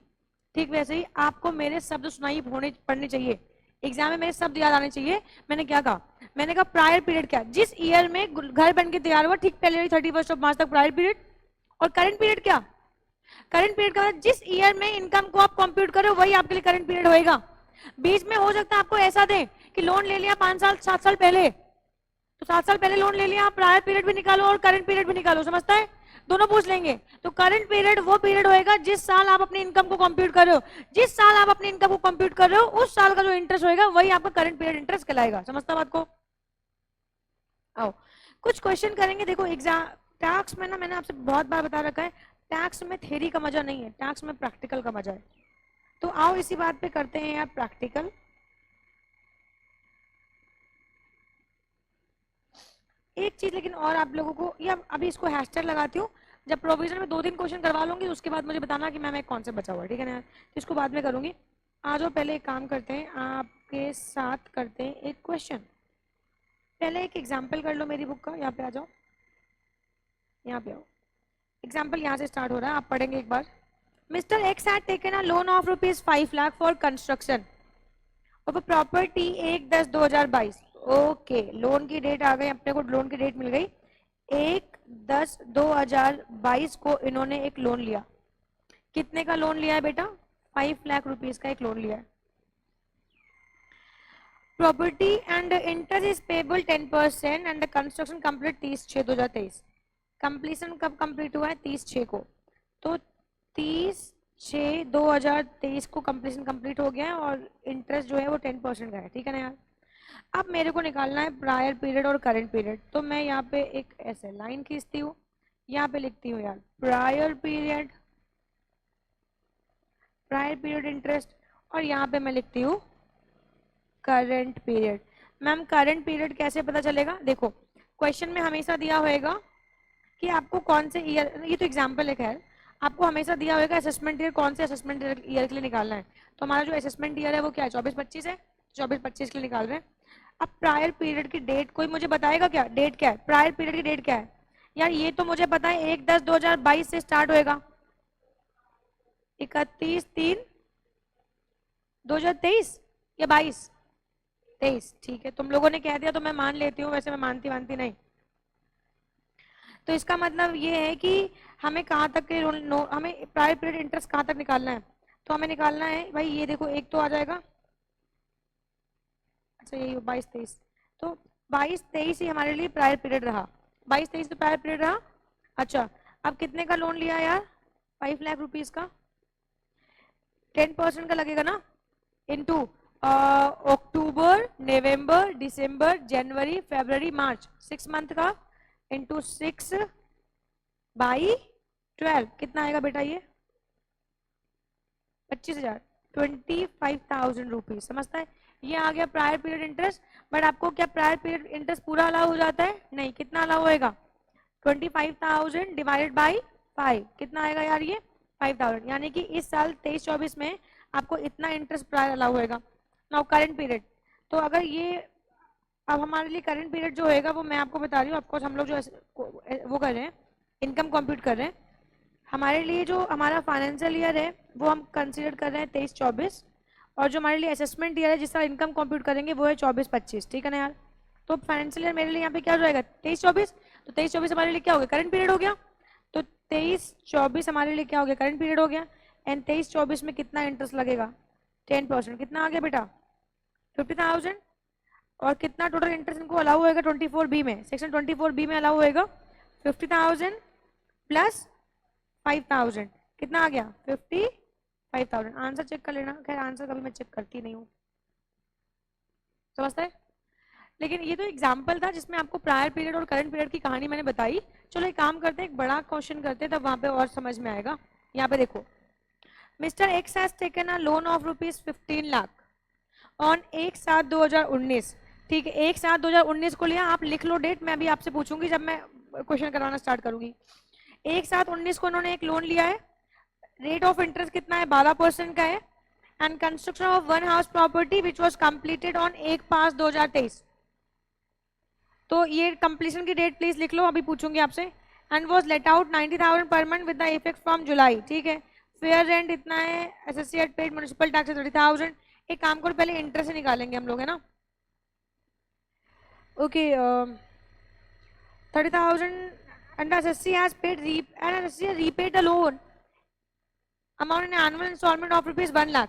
ठीक वैसे ही आपको मेरे शब्द सुनाई पड़ने चाहिए। एग्जाम में मेरे शब्द याद आने चाहिए। मैंने क्या कहा? मैंने कहा प्रायर पीरियड क्या? जिस ईयर में घर बन के तैयार हुआ ठीक पहले 31 मार्च तक प्रायर पीरियड। और करंट पीरियड क्या? करंट पीरियड का जिस ईयर में इनकम को आप कंप्यूट करो वही आपके लिए करंट पीरियड होएगा। बीच में हो सकता है आपको ऐसा दे कि लोन ले लिया 5 साल 7 साल पहले, तो 7 साल पहले लोन ले लिया, आप प्रायर पीरियड भी निकालो और करंट पीरियड भी निकालो। समझता है? दोनों पूछ लेंगे। तो करंट पीरियड वो पीरियड होएगा जिस साल आप अपनी इनकम को कंप्यूट कर रहे हो। जिस साल आप अपनी इनकम को कंप्यूट कर रहे हो उस साल का जो इंटरेस्ट होएगा वही आपका करंट पीरियड इंटरेस्ट कहलाएगा। समझता बात को? आओ कुछ क्वेश्चन करेंगे। देखो एग्जाम टैक्स में ना, मैंने आपसे बहुत बार बता रखा है, टैक्स में थ्योरी का मजा नहीं है, टैक्स में प्रैक्टिकल का मजा है। तो आओ इसी बात पे करते हैं यार प्रैक्टिकल। एक चीज लेकिन और आप लोगों को, या अभी इसको हैशटैग लगाती हूँ, जब प्रोविजन में 2-3 क्वेश्चन करवा लूंगी उसके बाद मुझे बताना कि मैम एक कौन से बचा हुआ है, ठीक है ना? तो इसको बाद में करूंगी। आ जाओ पहले एक काम करते हैं, आपके साथ करते हैं एक क्वेश्चन। पहले एक एग्जाम्पल कर लो मेरी बुक का। यहाँ पे आ जाओ, यहाँ पे आओ। एग्जाम्पल यहाँ से स्टार्ट हो रहा है, आप पढ़ेंगे एक बार। Mister X had taken a loan of ₹5 lakh for construction of a property 1/10/2022। Okay, loan की डेट आ गई अपने को, लोन की डेट मिल गई 1/10/2022 को इन्होंने एक लोन लिया। कितने का लोन लिया है बेटा? 5 लाख रुपीज का एक लोन लिया है। Property and interest is payable 10% and the construction complete 30/6/2023। Completion कब कंप्लीट हुआ है? 30/6 को। तो 30/6/2023 को कंप्लीशन कंप्लीट हो गया है और इंटरेस्ट जो है वो 10% का है, ठीक है ना यार? अब मेरे को निकालना है प्रायर पीरियड और करंट पीरियड। तो मैं यहाँ पे एक ऐसे लाइन खींचती हूँ, यहाँ पे लिखती हूँ यार प्रायर पीरियड इंटरेस्ट, और यहाँ पे मैं लिखती हूँ current period. Ma'am current period कैसे पता चलेगा? देखो क्वेश्चन में हमेशा दिया होएगा कि आपको कौन से ईयर, ये तो एग्जाम्पल है खैर, आपको हमेशा दिया होगा असेसमेंट ईयर, कौन से असेसमेंट ईयर के लिए निकालना है। तो हमारा जो असेसमेंट ईयर है वो क्या है? 24-25 है, 24-25 के लिए निकाल रहे हैं। अब प्रायर पीरियड की डेट कोई मुझे बताएगा क्या? डेट क्या है? प्रायर पीरियड की डेट क्या है यार? ये तो मुझे पता है 1/10/2022 से स्टार्ट होएगा, 31/3/2023 या 22-23। ठीक है, तुम लोगों ने कह दिया तो मैं मान लेती हूँ, वैसे मैं मानती नहीं। तो इसका मतलब ये है कि हमें कहाँ तक के हमें प्रायर पीरियड इंटरेस्ट कहाँ तक निकालना है? तो हमें निकालना है भाई, ये देखो एक तो आ जाएगा, अच्छा यही 22-23, तो 22-23 ही हमारे लिए प्रायर पीरियड रहा। 22-23 तो प्रायर पीरियड रहा। अच्छा अब कितने का लोन लिया यार? 5 लाख रुपीज का। 10% का लगेगा ना, इनटू अक्टूबर, नवंबर, दिसंबर, जनवरी, फरवरी, मार्च, 6 मंथ का, इंटू 6/12 कितना आएगा बेटा? ये 25,000, 25,000 रुपीज। समझता है? ये आ गया प्रायर पीरियड इंटरेस्ट। बट आपको क्या प्रायर पीरियड इंटरेस्ट पूरा अलाउ हो जाता है? नहीं। कितना अलाउ होएगा? 25,000 डिवाइडेड बाई 5, कितना आएगा यार ये? 5,000। यानी कि इस साल 23-24 में आपको इतना इंटरेस्ट प्रायर अलाउ होएगा। नाउ करंट पीरियड, तो अगर ये अब हमारे लिए करंट पीरियड जो होएगा वो मैं आपको बता रही हूँ। ऑफकोर्स हम लोग जो वो कर रहे हैं, इनकम कंप्यूट कर रहे हैं, हमारे लिए जो हमारा फाइनेंशियल ईयर है वो हम कंसीडर कर रहे हैं 23-24, और जो हमारे लिए असेसमेंट ईयर है जिसका इनकम कंप्यूट करेंगे वो है 24-25, ठीक है ना यार। तो फाइनेंशियल ईयर मेरे लिए यहाँ पे क्या हो जाएगा? 23-24। तो 23-24 हमारे लिए क्या हो गया? करंट पीरियड हो गया। तो 23-24 हमारे लिए क्या हो गया? करंट पीरियड हो गया। एंड 23-24 में कितना इंटरेस्ट लगेगा? 10%। कितना आ गया बेटा? 50,000। और कितना टोटल इंटरेस्ट इनको अलाउ होएगा 24B में? सेक्शन 24B में अलाउ होएगा 50,000 प्लस 5,000। कितना आ गया? 55,000। आंसर चेक कर लेना। खैर आंसर कभी मैं चेक करती नहीं हूँ, समझते हैं। लेकिन ये तो एग्जाम्पल था जिसमें आपको प्रायर पीरियड और करंट पीरियड की कहानी मैंने बताई। चलो एक काम करते हैं, एक बड़ा क्वेश्चन करते हैं, तब वहां पे और समझ में आएगा। यहाँ पे देखो, mister x has taken a loan of ₹15 lakh on 1/7/2019। ठीक है, 1/7/2019 को लिया। आप लिख लो डेट, मैं भी आपसे पूछूंगी जब मैं क्वेश्चन करवाना स्टार्ट करूंगी। 1/7/19 को उन्होंने एक लोन लिया है। रेट ऑफ इंटरेस्ट कितना है? 12% का है। And construction of one house property which was completed on 1/5/2023। तो ये कंप्लीशन की डेट प्लीज लिख लो, अभी पूछूंगी आपसे। And was let out 90,000 per month with the effect from जुलाई। ठीक है, फेयर रेंट इतना है, एसोसिएट पेड म्युनिसिपल टैक्स 30,000। एक काम करो, पहले इंटरेस्ट से निकालेंगे हम लोग, है ना। Okay, 30,000 and SSC has paid and SSC has repaid the loan amount in annual installment of ₹1 lakh.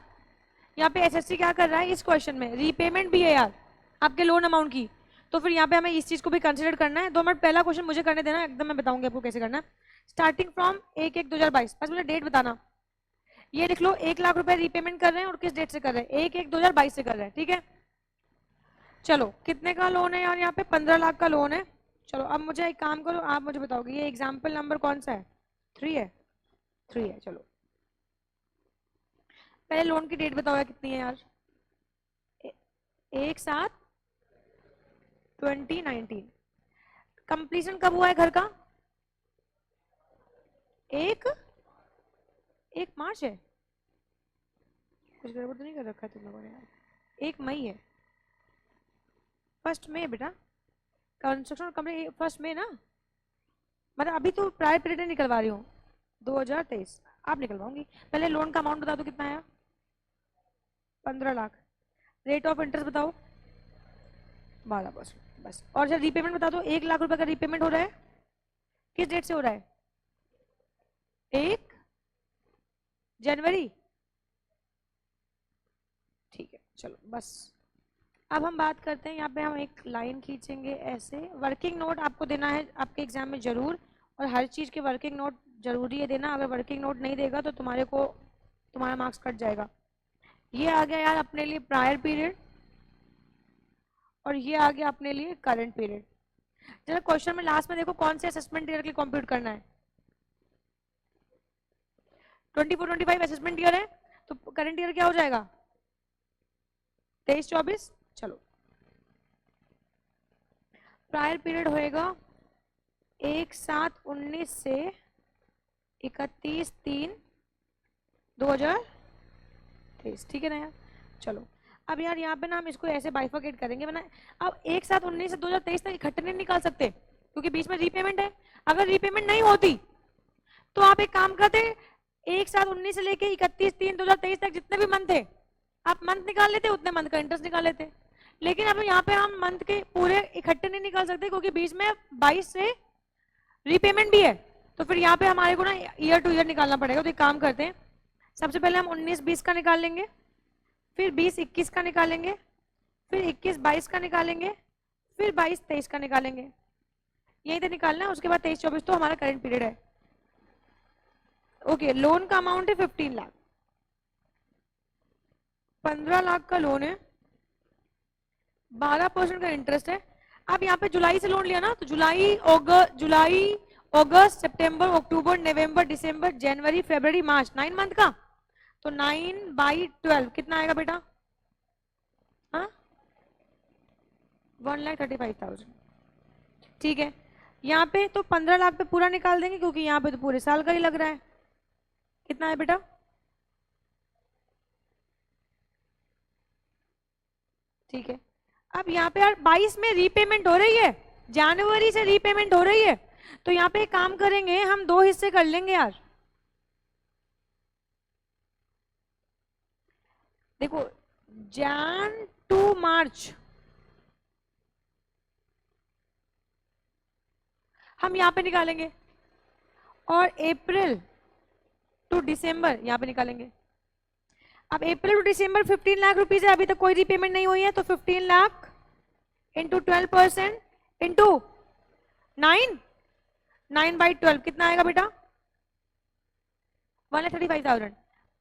यहाँ पे एसएससी क्या कर रहा है? इस क्वेश्चन में रीपेमेंट भी है यार आपके लोन अमाउंट की, तो फिर यहाँ पे हमें इस चीज को भी कंसिडर करना है। 2 मिनट पहला क्वेश्चन मुझे करने देना, एकदम मैं बताऊंगी आपको कैसे करना है। स्टार्टिंग फ्रॉम 1/1/2022, बस मुझे डेट बताना। ये लिख लो, 1 लाख रुपए रीपेमेंट कर रहे हैं और किस डेट से कर रहे हैं? 1/1/2022 से कर रहे हैं, ठीक है। चलो, कितने का लोन है यार? यहाँ पे 15 लाख का लोन है। चलो अब मुझे एक काम करो, आप मुझे बताओगे ये एग्जाम्पल नंबर कौन सा है? 3 है, 3 है। चलो पहले लोन की डेट बताओ यार, कितनी है यार? 1/7/2019। कंप्लीशन कब हुआ है घर का? 1 मार्च है। कुछ गड़बड़ तो नहीं कर रखा है तुम लोगों ने यार? 1 मई है, 1 मई बेटा। कंस्ट्रक्शन कंप्लीट 1 मई ना, मतलब अभी तो प्रायर पीरियड निकलवा रही हूँ 2023, आप निकलवाऊंगी। पहले लोन का अमाउंट बता दो कितना है? 15 लाख। रेट ऑफ इंटरेस्ट बताओ? 12%, बस। और जब रीपेमेंट बता दो, 1 लाख रुपए का रीपेमेंट हो रहा है, किस डेट से हो रहा है? 1 जनवरी। ठीक है, चलो बस। अब हम बात करते हैं, यहाँ पे हम एक लाइन खींचेंगे ऐसे। वर्किंग नोट आपको देना है आपके एग्जाम में जरूर, और हर चीज के वर्किंग नोट जरूरी है देना। अगर वर्किंग नोट नहीं देगा तो तुम्हारा मार्क्स कट जाएगा। ये आ गया यार अपने लिए प्रायर पीरियड, और ये आ गया अपने लिए करंट पीरियड। जरा क्वेश्चन में लास्ट में देखो कौन से असेसमेंट ईयर के लिए कंप्यूट करना है। 24-25 असेसमेंट ईयर है, तो करंट ईयर क्या हो जाएगा? 23-24। चलो, प्रायर पीरियड होएगा 1/7/19 से 31/3/2023, ठीक है ना यार। चलो अब यार यहाँ पे ना हम इसको ऐसे बाइफरकेट करेंगे, वरना अब 1/7/19 से 2023 तक इकट्ठे नहीं निकाल सकते, क्योंकि बीच में रीपेमेंट है। अगर रीपेमेंट नहीं होती तो आप एक काम करते, 1/7/19 से लेके 31/3/2023 तक जितने भी मंथ थे आप मंथ निकाल लेते, उतने मंथ का इंटरेस्ट निकाल लेते। लेकिन अब यहाँ पे हम मंथ के पूरे इकट्ठे नहीं निकाल सकते, क्योंकि बीच में 22 से रीपेमेंट भी है। तो फिर यहाँ पे हमारे को ना ईयर टू ईयर निकालना पड़ेगा। तो एक काम करते हैं, सबसे पहले हम 19-20 का निकाल लेंगे, फिर 20-21 का निकालेंगे, फिर 21-22 का निकालेंगे, फिर 22-23 का निकालेंगे। यही तो निकालना है। उसके बाद 23-24 तो हमारा करंट पीरियड है। ओके, लोन का अमाउंट है 15 लाख, 15 लाख का लोन है, 12% का इंटरेस्ट है। अब यहाँ पे जुलाई से लोन लिया ना, तो जुलाई, अगस्त, सितंबर, अक्टूबर, नवंबर, दिसंबर, जनवरी, फरवरी, मार्च, 9 मंथ का। तो 9/12 कितना आएगा बेटा? हाँ, 1,35,000। ठीक है, यहाँ पे तो 15 लाख पे पूरा निकाल देंगे क्योंकि यहाँ पे तो पूरे साल का ही लग रहा है। कितना है बेटा? ठीक है, अब यहाँ पे यार 22 में रीपेमेंट हो रही है, जनवरी से रीपेमेंट हो रही है, तो यहाँ पे एक काम करेंगे, हम दो हिस्से कर लेंगे यार। देखो, जैन टू मार्च हम यहाँ पे निकालेंगे और अप्रैल टू दिसंबर यहाँ पे निकालेंगे। अब अप्रैल टू दिसंबर 15 लाख रुपीज है, अभी तक कोई रीपेमेंट नहीं हुई है, तो 15 लाख इंटू 12% इंटू 9 कितना आएगा बेटा? 1,35,000।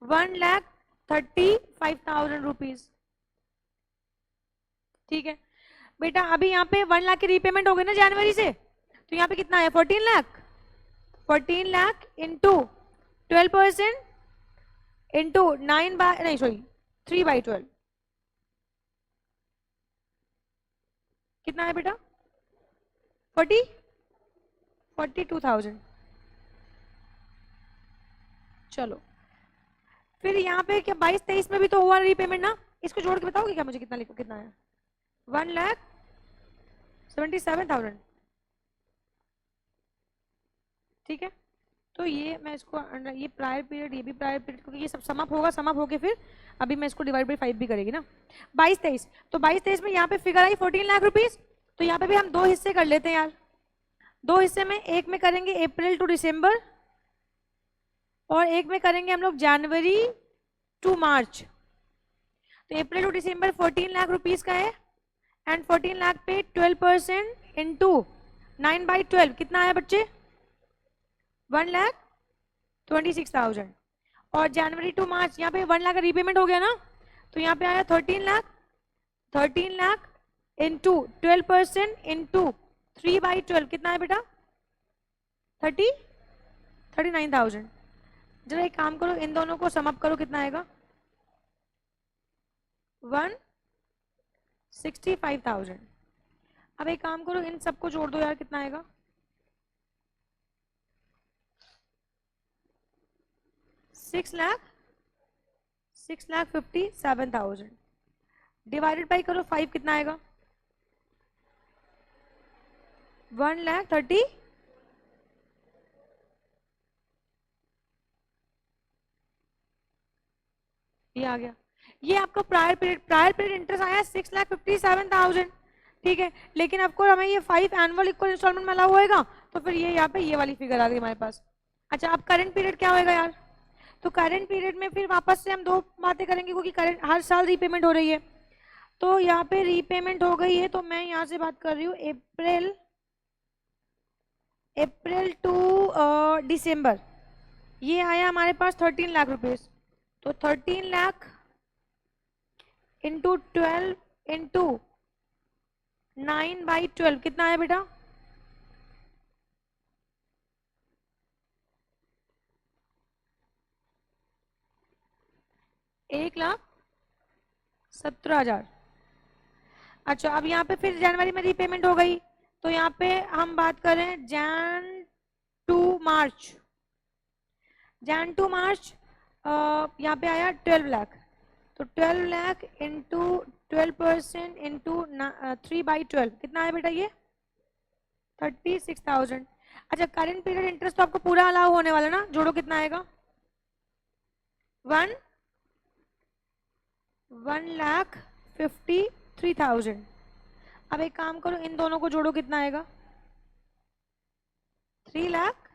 1,35,000 रुपीज। ठीक है बेटा, अभी यहाँ पे 1 लाख की रीपेमेंट हो गई ना जनवरी से, तो यहाँ पे कितना है? 14 लाख। 14 लाख इंटू 12% इंटू 3/12 कितना है बेटा? 42,000। चलो फिर यहाँ पे क्या 22-23 में भी तो हुआ रीपेमेंट ना, इसको जोड़ के बताओगे क्या मुझे कितना लिखो, कितना है? 1,77,000। ठीक है, तो ये मैं इसको ये प्रायर पीरियड, ये भी प्रायर पीरियड, क्योंकि ये सब समअप होगा, समअप होके फिर अभी मैं इसको डिवाइड बाई 5 भी करेगी ना। 22-23, तो 22-23 में यहाँ पे फिगर आई 14 लाख रुपीज, तो यहाँ पे भी हम दो हिस्से कर लेते हैं यार। दो हिस्से में, एक में करेंगे अप्रैल टू दिसंबर और एक में करेंगे हम लोग जनवरी टू मार्च। तो अप्रैल टू दिसंबर 14 लाख रुपीज का है, एंड 14 लाख पे 12% इंटू 9/12 कितना है बच्चे? 1,26,000। और जनवरी टू मार्च यहाँ पे 1 लाख का रीपेमेंट हो गया ना, तो यहाँ पे आया 13 लाख। 13 लाख इंटू 12% इंटू 3/12 कितना है बेटा? 39,000। जरा एक काम करो, इन दोनों को समअप करो, कितना आएगा? 165,000। अब एक काम करो, इन सबको जोड़ दो यार, कितना आएगा? 6,57,000 डिवाइडेड बाई करो 5 कितना आएगा? 1,30,000। ये आ गया, ये आपका प्रायर पीरियड इंटरेस्ट आया 6,57,000। ठीक है, लेकिन आपको हमें ये 5 एनुअल इक्वल इंस्टॉलमेंट में अलाउ होएगा, तो फिर ये यहाँ पे ये वाली फिगर आ गई हमारे पास। अच्छा, अब करंट पीरियड क्या होएगा यार? तो करंट पीरियड में फिर वापस से हम दो बातें करेंगे, क्योंकि करंट हर साल रीपेमेंट हो रही है। तो यहाँ पे रीपेमेंट हो गई है, तो मैं यहाँ से बात कर रही हूँ अप्रैल टू दिसंबर, ये आया हमारे पास 13 लाख रुपीज। तो 13 लाख इंटू 12 इंटू 9/12 कितना है बेटा? 1,17,000। अच्छा, अब यहाँ पे फिर जनवरी में रीपेमेंट हो गई, तो यहाँ पे हम बात करें Jan to March. Jan to March यहाँ पे आया 12 लाख, तो 12 लाख इंटू 12% इंटू 3/12 कितना है बेटा? ये 36,000। अच्छा, करंट पीरियड इंटरेस्ट तो आपको पूरा अलाउ होने वाला ना, जोड़ो कितना आएगा? 1,53,000। अब एक काम करो, इन दोनों को जोड़ो, कितना आएगा? 3 लाख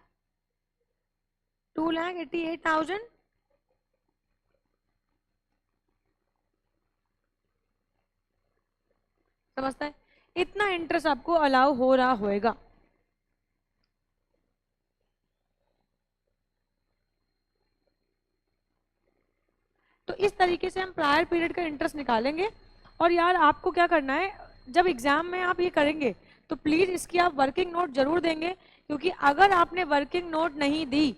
2,88,000। समझता है? इतना इंटरेस्ट आपको अलाउ हो रहा होएगा। तो इस तरीके से हम प्रायर पीरियड का इंटरेस्ट निकालेंगे। और यार आपको क्या करना है, जब एग्जाम में आप ये करेंगे तो प्लीज इसकी आप वर्किंग नोट जरूर देंगे, क्योंकि अगर आपने वर्किंग नोट नहीं दी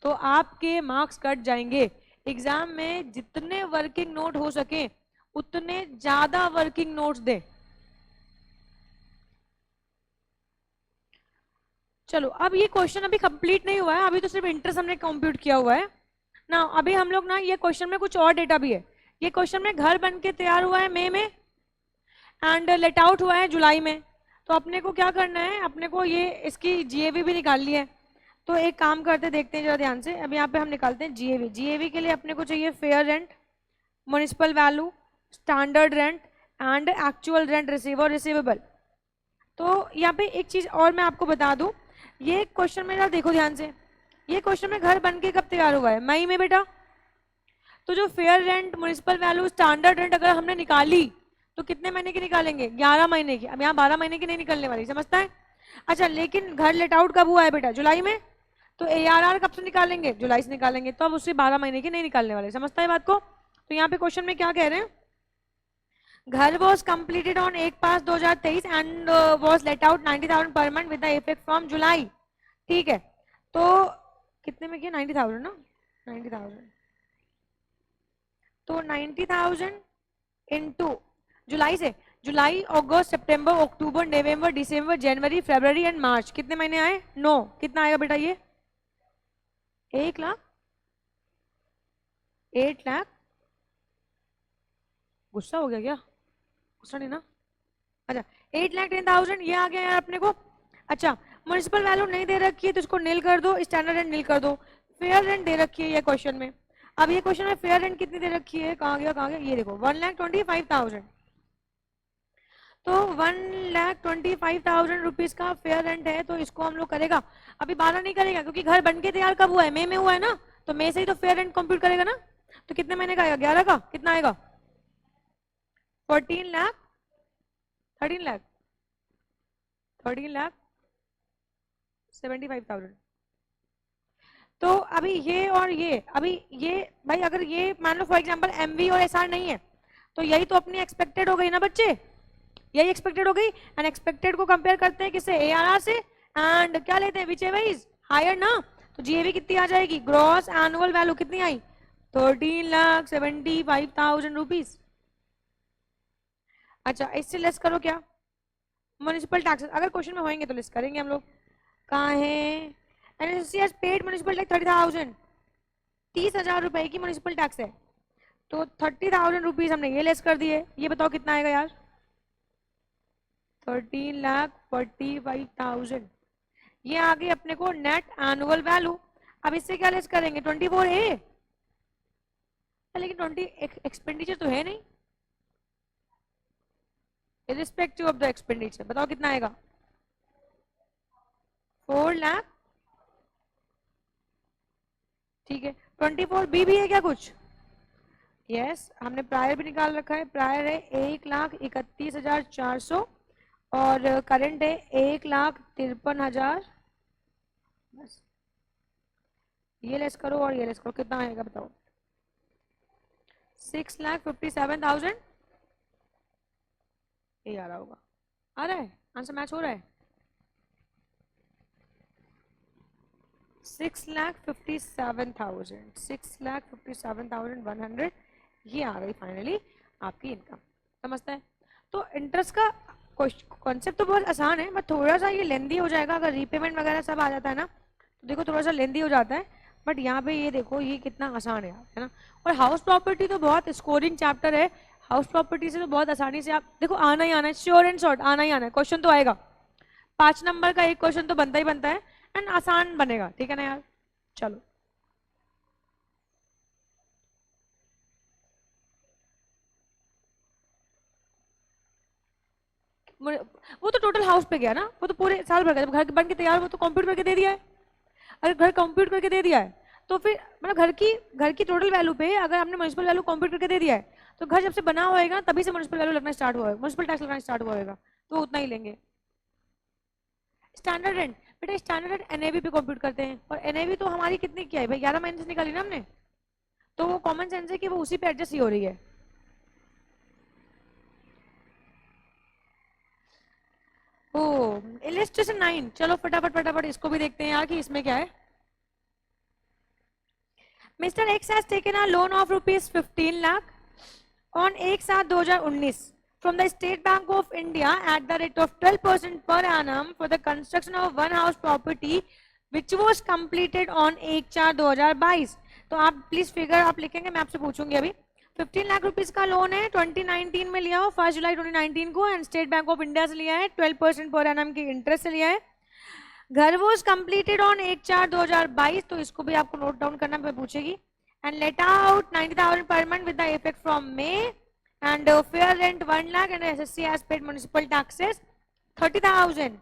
तो आपके मार्क्स कट जाएंगे। एग्जाम में जितने वर्किंग नोट हो सके उतने ज्यादा वर्किंग नोट्स दें। चलो अब ये क्वेश्चन अभी कंप्लीट नहीं हुआ है, अभी तो सिर्फ इंटरेस्ट हमने कंप्यूट किया हुआ है ना। अभी हम लोग ना ये क्वेश्चन में कुछ और डेटा भी है। ये क्वेश्चन में घर बन के तैयार हुआ है मई में एंड लेट आउट हुआ है जुलाई में। तो अपने को क्या करना है, अपने को ये इसकी जीएवी भी निकालनी है। तो एक काम करते देखते हैं जरा ध्यान से। अब यहाँ पे हम निकालते हैं जीएवी। जीएवी के लिए अपने को चाहिए fair rent, municipal value, standard rent and actual rent receive और रिसीवेबल। तो यहाँ पे एक चीज और मैं आपको बता दूं, ये क्वेश्चन में जरा देखो ध्यान से। ये क्वेश्चन में घर बन के कब तैयार हुआ है, मई में बेटा। तो जो fair rent, municipal value, standard rent अगर हमने निकाली तो कितने महीने की निकालेंगे, 11 महीने की। अब यहाँ 12 महीने की नहीं निकलने वाली, समझता है। अच्छा लेकिन घर लेट आउट कब हुआ है बेटा, जुलाई में। तो एआरआर कब से निकालेंगे, जुलाई से निकालेंगे। तो अब उससे 12 महीने की नहीं निकालने वाले, समझता है बात को। तो यहाँ पे क्वेश्चन में क्या कह रहे हैं, घर was completed on 1/5/2023 and was let out 90,000 per month with the effect from जुलाई। ठीक है, तो कितने में किया, 90,000 ना, 90,000। तो 90,000 इनटू जुलाई से, जुलाई, अगस्त, सितंबर, अक्टूबर, नवंबर, दिसंबर, जनवरी, फरवरी एंड मार्च। कितने महीने आए, 9। कितना आएगा बेटा ये, 1 लाख, 8 लाख। गुस्सा हो गया क्या, गुस्सा नहीं ना। अच्छा 8,10,000 ये आ गया यार अपने को। अच्छा म्युनिसिपल वैल्यू नहीं दे रखी है तो इसको नील कर दो, स्टैंडर्ड रेंट नील कर दो। फेयर रेंट दे रखी है ये क्वेश्चन में। अब ये क्वेश्चन में फेयर रेंट कितनी दे रखी है, कहाँ गया कहाँ गया, ये देखो 1,25,000। तो 1,25,000 रुपीज का फेयर रेंट है। तो इसको हम लोग करेगा, अभी 12 नहीं करेगा क्योंकि घर बन के तैयार कब हुआ है, मई में हुआ है ना। तो मई से ही तो फेयर रेंट कंप्यूट करेगा ना। तो कितने महीने का आएगा, 11 का। कितना आएगा, 14 लाख, 13 लाख, 13,75,000। तो अभी ये और ये, अभी ये भाई अगर ये मान लो फॉर एग्जांपल एमवी और एसआर नहीं है तो यही तो अपनी एक्सपेक्टेड हो गई ना बच्चे, यही एक्सपेक्टेड हो गई। एंड एक्सपेक्टेड को कंपेयर करते हैं किससे, एआरआर से। एंड क्या लेते हैं, व्हिचएवर इज हायर ना। तो जीएवी कितनी आ जाएगी, ग्रॉस एनुअल वैल्यू कितनी आई, 13,75,000 रुपीज। अच्छा इससे लेस करो क्या, म्युनिसिपल टैक्सेस अगर क्वेश्चन में होंगे तो लिस्ट करेंगे हम लोग। कहाँ है, NSC has paid municipal tax 30,000, 30,000 रुपए की म्युनिसिपल टैक्स है। तो 30,000 रुपीज हमने ये लेस कर दिए। ये बताओ कितना आएगा यार, 13,45,000। ये आ गई अपने को नेट एनुअल वैल्यू। अब इससे क्या लेस करेंगे, 24A। लेकिन 20 एक्सपेंडिचर तो है नहीं, इरिस्पेक्टिव ऑफ द एक्सपेंडिचर। बताओ कितना आएगा, 4 लाख। ठीक है 24B भी है क्या कुछ, यस हमने प्रायर भी निकाल रखा है। प्रायर है 1,31,400 और करंट है 1,53,000। बस ये लेस करो और ये लेस करो, कितना आएगा बताओ, 6,57,000। ये आ रहा होगा, आ रहा है आंसर, मैच हो रहा है। 6,57,000, 6,57,100 ये आ गई फाइनली आपकी इनकम, समझता है। तो इंटरेस्ट का कॉन्सेप्ट तो बहुत आसान है, बट थोड़ा सा ये लेंदी हो जाएगा अगर रीपेमेंट वगैरह सब आ जाता है ना। तो देखो थोड़ा सा लेंदी हो जाता है, बट यहाँ पे ये देखो ये कितना आसान है ना। और हाउस प्रॉपर्टी तो बहुत स्कोरिंग चैप्टर है। हाउस प्रॉपर्टी से तो बहुत आसानी से आप देखो आना ही आना है, श्योर एंड शॉर्ट आना ही आना है, क्वेश्चन तो आएगा। 5 नंबर का एक क्वेश्चन तो बनता ही बनता है एंड आसान बनेगा, ठीक है ना यार। चलो वो तो टोटल हाउस पे गया ना, वो तो पूरे साल भर का, जब घर बन के तैयार वो तो कंप्यूट करके दे दिया है। अगर घर कंप्यूट करके दे दिया है तो फिर मतलब घर की टोटल वैल्यू पे अगर हमने म्युनिसिपल वैल्यू कंप्यूट करके दे दिया है तो घर जब से बना होएगा तभी से म्युनिसिपल वैल्यू लगना स्टार्ट हुआ है, म्युनिसिपल टैक्स लगना स्टार्ट हुआ होगा, तो उतना ही लेंगे। स्टैंडर्ड रेंट बेटा, स्टैंडर्ड रेंट एनएवी पे कंप्यूट करते हैं और एनएवी तो हमारी कितनी क्या है भाई, 11 महीने से निकाली ना हमने। तो वो कॉमन सेंस है कि वो उसी पे एडजस्ट ही हो रही है। ओ इलस्ट्रेशन 9, चलो फटाफट फटाफट इसको भी देखते हैं यार कि इसमें क्या है। Mr. X has taken a loan of rupees 15 lakh on 1/7/2019 from the State Bank of India at the rate of 12% per annum for the construction of one house property which was completed on 1/4/2022. तो आप please figure आप लिखेंगे, मैं आपसे पूछूंगी अभी। 15 lakh rupees का loan है, 2019 में लिया हो, 1 जुलाई 2019 को, and state bank of India से लिया है, 12% पर एनम की इंटरेस्ट से लिया है। घर वॉज कंप्लीटेड ऑन 1/4/2022, तो इसको भी आपको नोट डाउन करना पूछेगी। And let out 90,000 per month with the effect from May, and fair rent 1 lakh, and SSC has paid municipal taxes 30,000,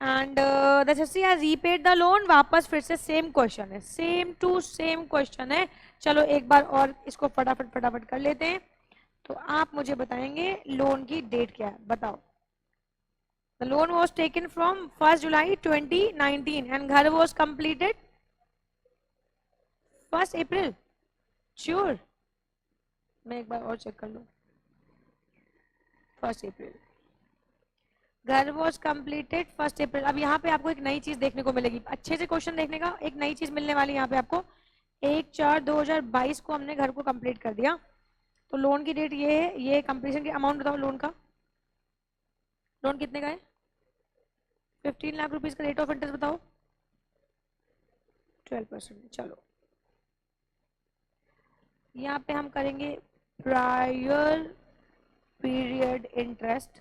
and the assessee has repaid the loan. वापस फिर से same question है, same to same question है। चलो एक बार और इसको फटाफट कर लेते हैं। तो आप मुझे बताएंगे लोन की डेट क्या है, बताओ। The loan was taken from 1 July 2019 and घर was completed 1 April. Sure? मैं एक बार और चेक कर लूँ। 1 April. घर वॉज कंप्लीटेड 1 अप्रैल। अब यहाँ पे आपको एक नई चीज देखने को मिलेगी, अच्छे से क्वेश्चन देखने का एक नई चीज मिलने वाली है यहाँ पे आपको। 1/4/2022 को हमने घर को कंप्लीट कर दिया, तो लोन की डेट ये है, ये कंप्लीशन की अमाउंट बताओ लोन का। लोन कितने का है? 15 लाख रुपीज का रेट ऑफ इंटरेस्ट बताओ। 12%। चलो यहाँ पे हम करेंगे प्रायर पीरियड इंटरेस्ट,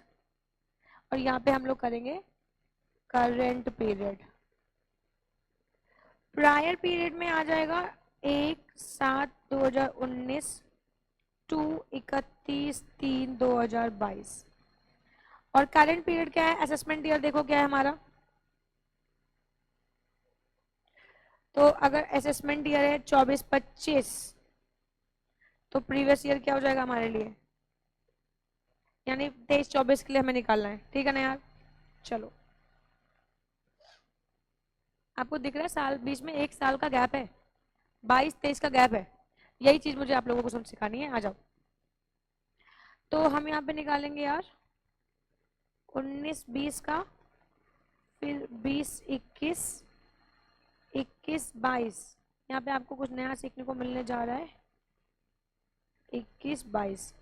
और यहाँ पे हम लोग करेंगे करंट पीरियड। प्रायर पीरियड में आ जाएगा 1/7/2019 टू 31/3/2022, और करंट पीरियड क्या है? असेसमेंट ईयर देखो क्या है हमारा। तो अगर असेसमेंट ईयर है 24-25, तो प्रीवियस ईयर क्या हो जाएगा हमारे लिए, यानी 23-24 के लिए हमें निकालना है, ठीक है ना यार। चलो आपको दिख रहा है साल बीच में 1 साल का गैप है, 22-23 का गैप है, यही चीज मुझे आप लोगों को समझ सिखानी है। आ जाओ, तो हम यहाँ पे निकालेंगे यार 19-20 का, फिर 20-21, 21-22। यहाँ पे आपको कुछ नया सीखने को मिलने जा रहा है। 21-22।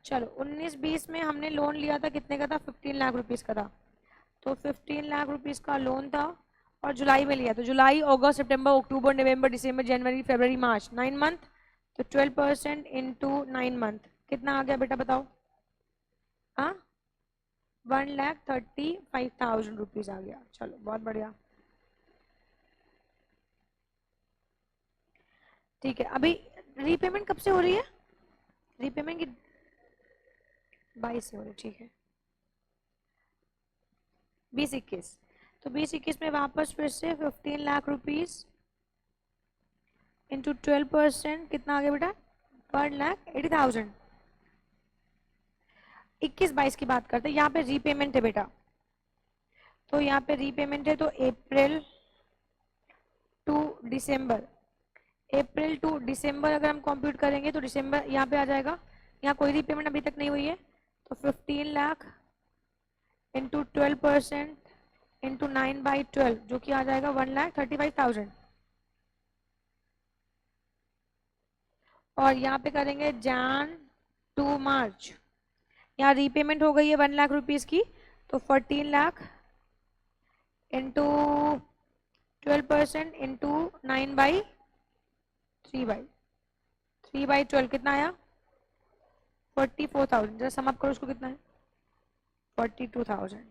चलो 19-20 में हमने लोन लिया था, कितने का था? 15 लाख रुपीज का था। तो 15 लाख रुपीज का लोन था, और जुलाई में लिया, तो जुलाई, अगस्त, सितंबर, अक्टूबर, नवंबर, दिसंबर, जनवरी, फरवरी, मार्च, 9 मंथ। तो 12% इंटू 9 मंथ कितना आ गया बेटा बताओ? हाँ, 1,35,000 रुपीज आ गया। चलो बहुत बढ़िया, ठीक है। अभी रीपेमेंट कब से हो रही है? रीपेमेंट की 22 से हो रही है, ठीक है। 20-21, तो 20-21 में वापस फिर से 15 लाख रुपीज इंटू 12% कितना आ गया बेटा? 1,80,000। 21-22 की बात करते हैं, यहाँ पे रीपेमेंट है बेटा, तो यहाँ पे रीपेमेंट है, तो अप्रैल टू दिसंबर, अप्रैल टू दिसंबर अगर हम कंप्यूट करेंगे तो दिसंबर यहाँ पे आ जाएगा। यहाँ कोई रीपेमेंट अभी तक नहीं हुई है, तो 15 लाख इंटू 12% इंटू 9/12, जो कि आ जाएगा 1,35,000। और यहाँ पे करेंगे जैन टू मार्च, यहाँ रीपेमेंट हो गई है 1 लाख रुपीज की, तो 14 लाख इंटू 12% इंटू 3/12 कितना आया? 44,000। जरा सम अप करो उसको, कितना है? 42,000।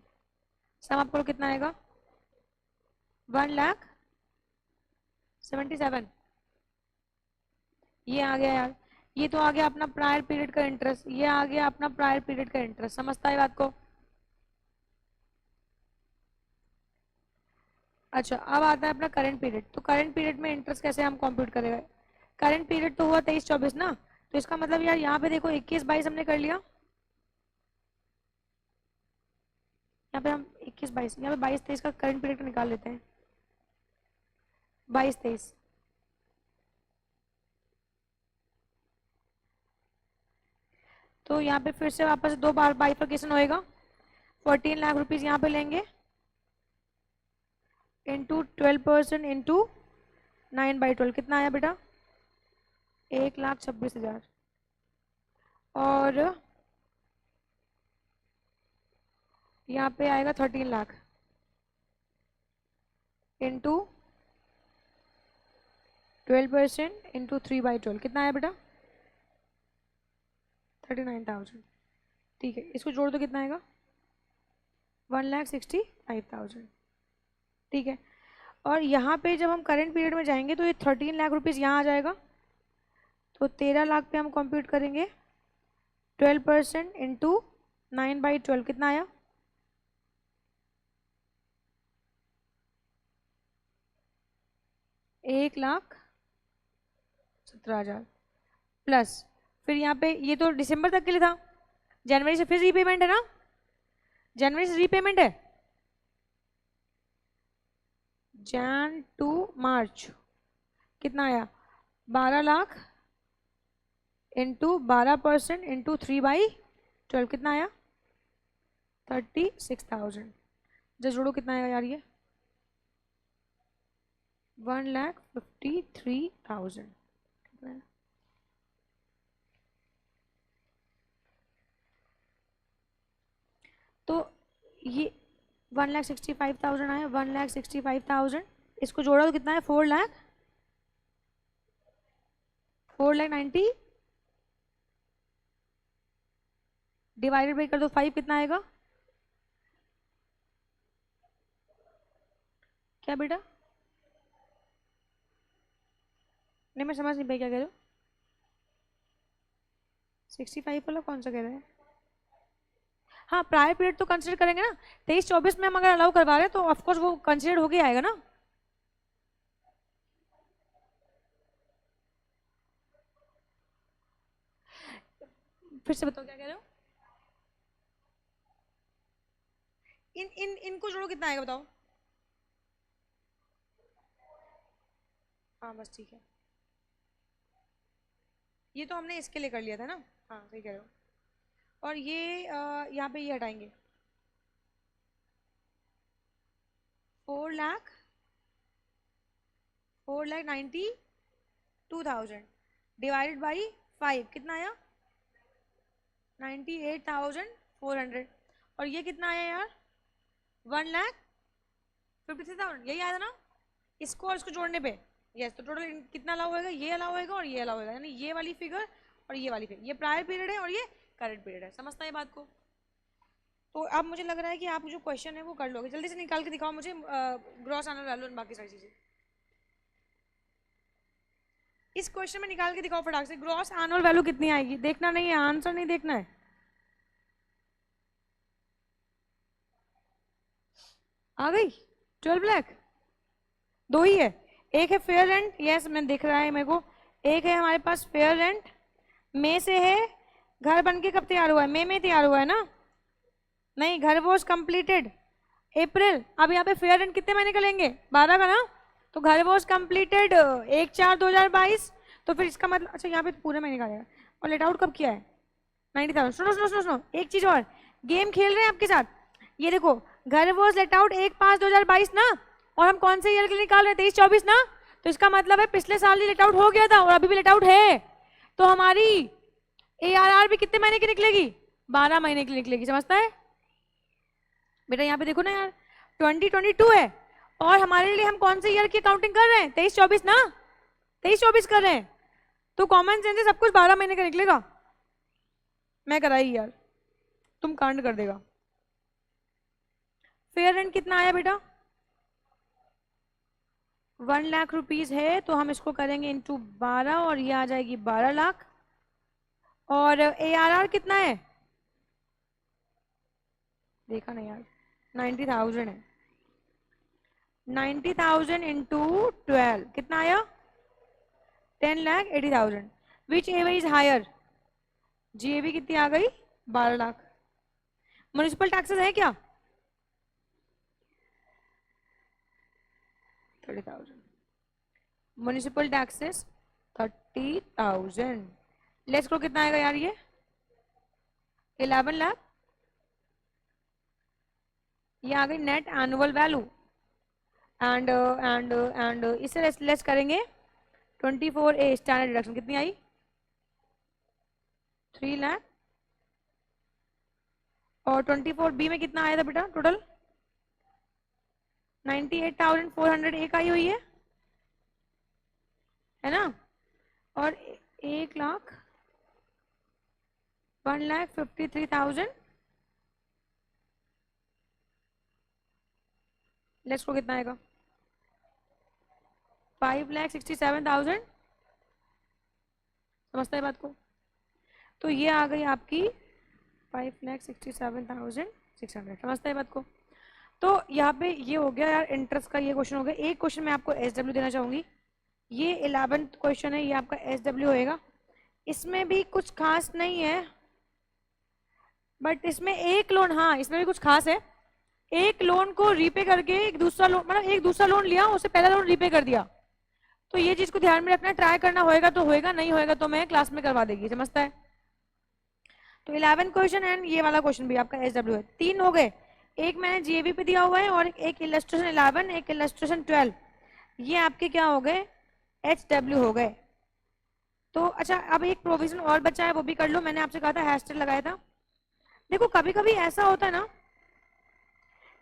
सम अप करो कितना आएगा? 1,77,000। ये आ गया यार, ये तो आ गया अपना प्रायर पीरियड का इंटरेस्ट, ये आ गया अपना प्रायर पीरियड का इंटरेस्ट। समझता है बात को? अच्छा, अब आता है अपना करंट पीरियड। तो करंट पीरियड में इंटरेस्ट कैसे हम कंप्यूट करेंगे? करंट पीरियड तो हुआ 23-24 ना, तो इसका मतलब यार यहाँ पे देखो 21-22 हमने कर लिया, यहाँ पे हम 21-22, यहाँ पे 22-23 का करंट पीरियड निकाल लेते हैं। 22-23, तो यहाँ पे फिर से वापस 2 बार बाइफर्केशन होएगा। 14 लाख रुपीज यहाँ पे लेंगे इंटू 12% इंटू 9/12, कितना आया बेटा? 1,26,000। और यहाँ पे आएगा 13 लाख इंटू 12% इंटू 3/12 कितना आया बेटा? 39,000। ठीक है, इसको जोड़ दो, कितना आएगा? 1,65,000। ठीक है, और यहाँ पे जब हम करंट पीरियड में जाएंगे तो ये 13 लाख रुपीज़ यहाँ आ जाएगा, तो 13 लाख पे हम कंप्यूट करेंगे 12% इंटू 9/12 कितना आया? 1,17,000 प्लस फिर यहाँ पे ये तो दिसंबर तक के लिए था, जनवरी से फिर रीपेमेंट है ना, जनवरी से रीपेमेंट है, जैन टू मार्च कितना आया? 12 लाख इंटू 12% इंटू 3/12 कितना आया? 36,000। जस्ट जोड़ो, कितना आएगा यार ये? 1,53,000। तो ये 1,65,000 आया, 1,65,000, इसको जोड़ा तो कितना है? 4,90 डिवाइडेड बाई कर दो 5 कितना आएगा? क्या बेटा? नहीं मैं समझ नहीं पाई, क्या कह रहे हो? 65 वाला कौन सा कह रहे हैं? हाँ, प्रायर पीरियड तो कंसिडर करेंगे ना, 23-24 में हम अगर अलाउ करवा रहे हैं तो ऑफकोर्स वो कंसिडर होके आएगा ना। फिर से बताओ क्या कह रहे हो? इनको जोड़ो, कितना आएगा बताओ? हाँ बस ठीक है, ये तो हमने इसके लिए कर लिया था ना। हाँ सही कह रहे हो। और ये यहाँ पे ये हटाएंगे, 4,92,000 डिवाइडेड बाई 5 कितना आया? 98,400। और ये कितना आया यार? 1,53,000, यही आया था ना इसको और इसको जोड़ने पे। यस, तो टोटल कितना अलाउ होएगा? ये अलाउ होएगा और ये अलाउ होएगा, यानी ये वाली फिगर और ये वाली फिगर, ये प्रायर पीरियड है और ये करंट पीरियड है। समझता है बात को? तो अब मुझे लग रहा है कि आप जो क्वेश्चन है वो कर लोगे। जल्दी से निकाल के दिखाओ मुझे ग्रॉस एनुअल वैल्यू और बाकी सारी चीजें। इस क्वेश्चन में निकाल के दिखाओ फटाक से, ग्रॉस एनुअल वैल्यू कितनी आएगी। देखना नहीं है, आंसर नहीं देखना है। आ गई? 12 लाख दो ही है, एक है फेयर रेंट, यस मैं दिख रहा है मेरे को, एक है हमारे पास फेयर रेंट, मई से है। घर बन के कब तैयार हुआ है? मई में तैयार हुआ है ना? नहीं, घर वॉज कंप्लीटेड अप्रैल। अब यहाँ पे फेयर रेंट कितने महीने का लेंगे? 12 का ना, तो घर वॉज कंप्लीटेड 1/4/2022, तो फिर इसका मतलब अच्छा यहाँ पे पूरे महीने का आएगा। और लेट आउट कब किया है? 90,000। सुनो सुनो सुनो सुनो, एक चीज और, गेम खेल रहे हैं आपके साथ। ये देखो, घर वॉज लेट आउट 1/5/2022 ना, और हम कौन से ईयर के लिए निकाल रहे हैं? 23-24 ना, तो इसका मतलब है पिछले साल ही लेट आउट हो गया था और अभी भी लेट आउट है, तो हमारी ARR भी कितने महीने की निकलेगी? 12 महीने की निकलेगी। समझता है बेटा? यहाँ पे देखो ना यार, 2022 है और हमारे लिए हम कौन से ईयर की अकाउंटिंग कर रहे हैं? 23-24 ना, 23-24 कर रहे हैं, तो कॉमन सेंस से सब कुछ 12 महीने का निकलेगा। मैं कराई यार, तुम कांड कर देगा। फेयर रेंट कितना आया बेटा? 1 लाख रुपीज है, तो हम इसको करेंगे इंटू 12 और ये आ जाएगी 12 लाख। और ARR कितना है? देखा नहीं यार, 90,000 है। 90,000 इंटू 12 कितना आया? 10,80,000। विच एवे इज हायर? GAV कितनी आ गई? 12 लाख। म्युनिसिपल टैक्सेस है क्या? 30,000। Municipal taxes 30,000। लेट्स को कितना आएगा यार ये? 11 लाख। ये आ गई नेट एनुअल वैल्यू। एंड इसे लेस करेंगे 24A स्टैंडर्ड डिडक्शन कितनी आई? 3 लाख और 24B में कितना आया था बेटा टोटल? 98,400 एक आई हुई है ना? और 1,53,000 लेट्स को कितना आएगा? 5,67,000। समझता है बात को? तो ये आ गई आपकी 5,67,600। समझता है बात को? तो यहाँ पे ये हो गया यार इंटरेस्ट का, ये क्वेश्चन हो गया। एक क्वेश्चन मैं आपको SW देना चाहूंगी, ये 11th क्वेश्चन है, ये आपका SW होएगा। इसमें भी कुछ खास नहीं है, बट इसमें एक लोन, हाँ इसमें भी कुछ खास है। एक लोन को रीपे करके एक दूसरा लोन, मतलब एक दूसरा लोन लिया, उससे पहला लोन रीपे कर दिया। तो ये चीज को ध्यान में रखना, ट्राई करना, होएगा तो होएगा, नहीं होएगा तो मैं क्लास में करवा देगी। समझता है? तो 11 क्वेश्चन एंड ये वाला क्वेश्चन भी आपका SW है। 3 हो गए, एक मैंने GAB पे दिया हुआ है और एक इलस्ट्रेशन 11, एक इलस्ट्रेशन 12, ये आपके क्या हो गए? HW हो गए। तो अच्छा, अब एक प्रोविजन और बचा है, वो भी कर लो। मैंने आपसे कहा था हैशटैग लगाया था। देखो कभी कभी ऐसा होता है ना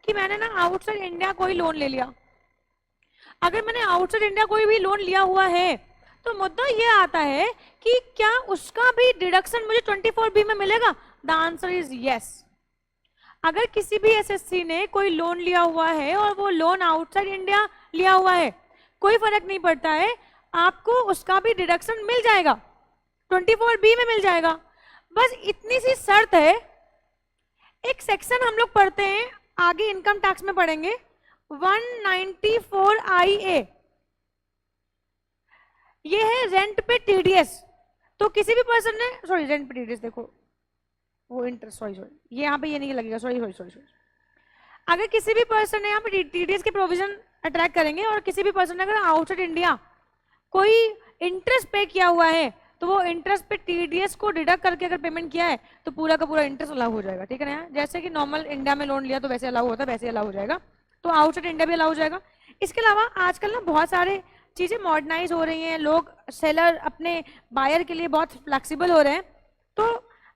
कि मैंने ना आउटसाइड इंडिया कोई लोन ले लिया। अगर मैंने आउटसाइड इंडिया कोई भी लोन लिया हुआ है तो मुद्दा ये आता है कि क्या उसका भी डिडक्शन मुझे 24B में मिलेगा? The answer is yes. अगर किसी भी SSC ने कोई लोन लिया हुआ है और वो लोन आउटसाइड इंडिया लिया हुआ है, कोई फर्क नहीं पड़ता है, आपको उसका भी डिडक्शन मिल जाएगा, 24B में मिल जाएगा। बस इतनी सी शर्त है, एक सेक्शन हम लोग पढ़ते हैं आगे, इनकम टैक्स में पढ़ेंगे, 194IA, ये है रेंट पे TDS। तो किसी भी पर्सन ने, सॉरी रेंट पे TDS, देखो वो इंटरेस्ट, सॉरी ये यहाँ पे ये नहीं लगेगा, सॉरी। अगर किसी भी पर्सन ने यहाँ पे TDS के प्रोविजन अट्रैक्ट करेंगे और किसी भी पर्सन ने अगर आउटसाइड इंडिया कोई इंटरेस्ट पे किया हुआ है तो वो इंटरेस्ट पे TDS को डिडक्ट करके अगर पेमेंट किया है तो पूरा का पूरा इंटरेस्ट अलाउ हो जाएगा। ठीक है ना? जैसे कि नॉर्मल इंडिया में लोन लिया तो वैसे अलाउ होता है, वैसे अलाउ हो जाएगा, तो आउटसाइड इंडिया भी अलाउ हो जाएगा। इसके अलावा आजकल ना बहुत सारे चीजें मॉडर्नाइज हो रही हैं, लोग सेलर अपने बायर के लिए बहुत फ्लेक्सिबल हो रहे हैं। तो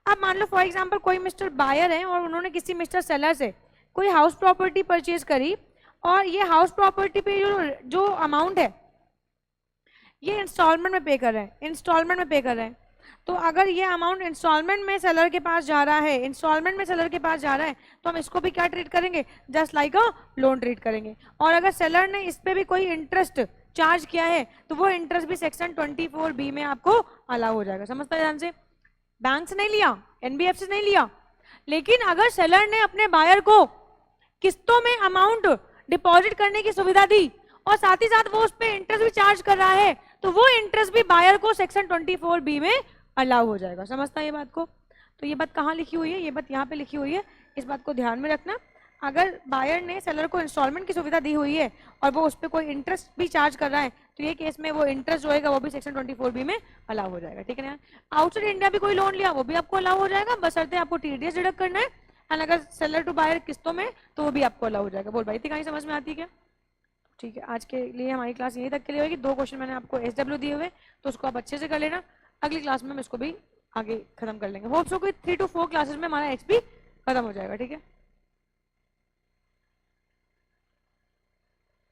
अब मान लो फॉर एग्जांपल कोई मिस्टर बायर है और उन्होंने किसी मिस्टर सेलर से कोई हाउस प्रॉपर्टी परचेज करी और ये हाउस प्रॉपर्टी पे जो अमाउंट है ये इंस्टॉलमेंट में पे कर रहे हैं, तो अगर ये अमाउंट इंस्टॉलमेंट में सेलर के पास जा रहा है, तो हम इसको भी क्या ट्रीट करेंगे? जस्ट लाइक अ लोन ट्रीट करेंगे। और अगर सेलर ने इस पे भी कोई इंटरेस्ट चार्ज किया है तो वो इंटरेस्ट भी सेक्शन 24B में आपको अलाउ हो जाएगा। समझता है ध्यान से? बैंक से नहीं लिया, NBFC से नहीं लिया, लेकिन अगर सेलर ने अपने बायर को किस्तों में अमाउंट डिपॉजिट करने की सुविधा दी और साथ ही साथ वो उस पर इंटरेस्ट भी चार्ज कर रहा है तो वो इंटरेस्ट भी बायर को सेक्शन 24B में अलाउ हो जाएगा। समझता है ये बात को? तो ये बात कहाँ लिखी हुई है? ये बात यहाँ पे लिखी हुई है, इस बात को ध्यान में रखना। अगर बायर ने सेलर को इंस्टॉलमेंट की सुविधा दी हुई है और वो उस पर कोई इंटरेस्ट भी चार्ज कर रहा है तो ये केस में वो इंटरेस्ट जो होगा वो भी सेक्शन 24B में अलाउ हो जाएगा। ठीक है ना? आउटसाइड इंडिया भी कोई लोन लिया वो भी आपको अलाउ हो जाएगा, बशर्ते आपको TDS डिडक्ट करना है, एंड अगर सेलर टू बायर किस्तों में तो वो भी आपको अलाउ हो जाएगा। बोल भाई कहीं समझ में आती है क्या? ठीक है, आज के लिए हमारी क्लास यहीं तक के लिए होगी। 2 क्वेश्चन मैंने आपको SW दिए हुए तो उसको आप अच्छे से कर लेना। अगली क्लास में हम इसको भी आगे खत्म कर लेंगे। होप सो कोई 3 to 4 क्लासेस में हमारा HP खत्म हो जाएगा। ठीक है?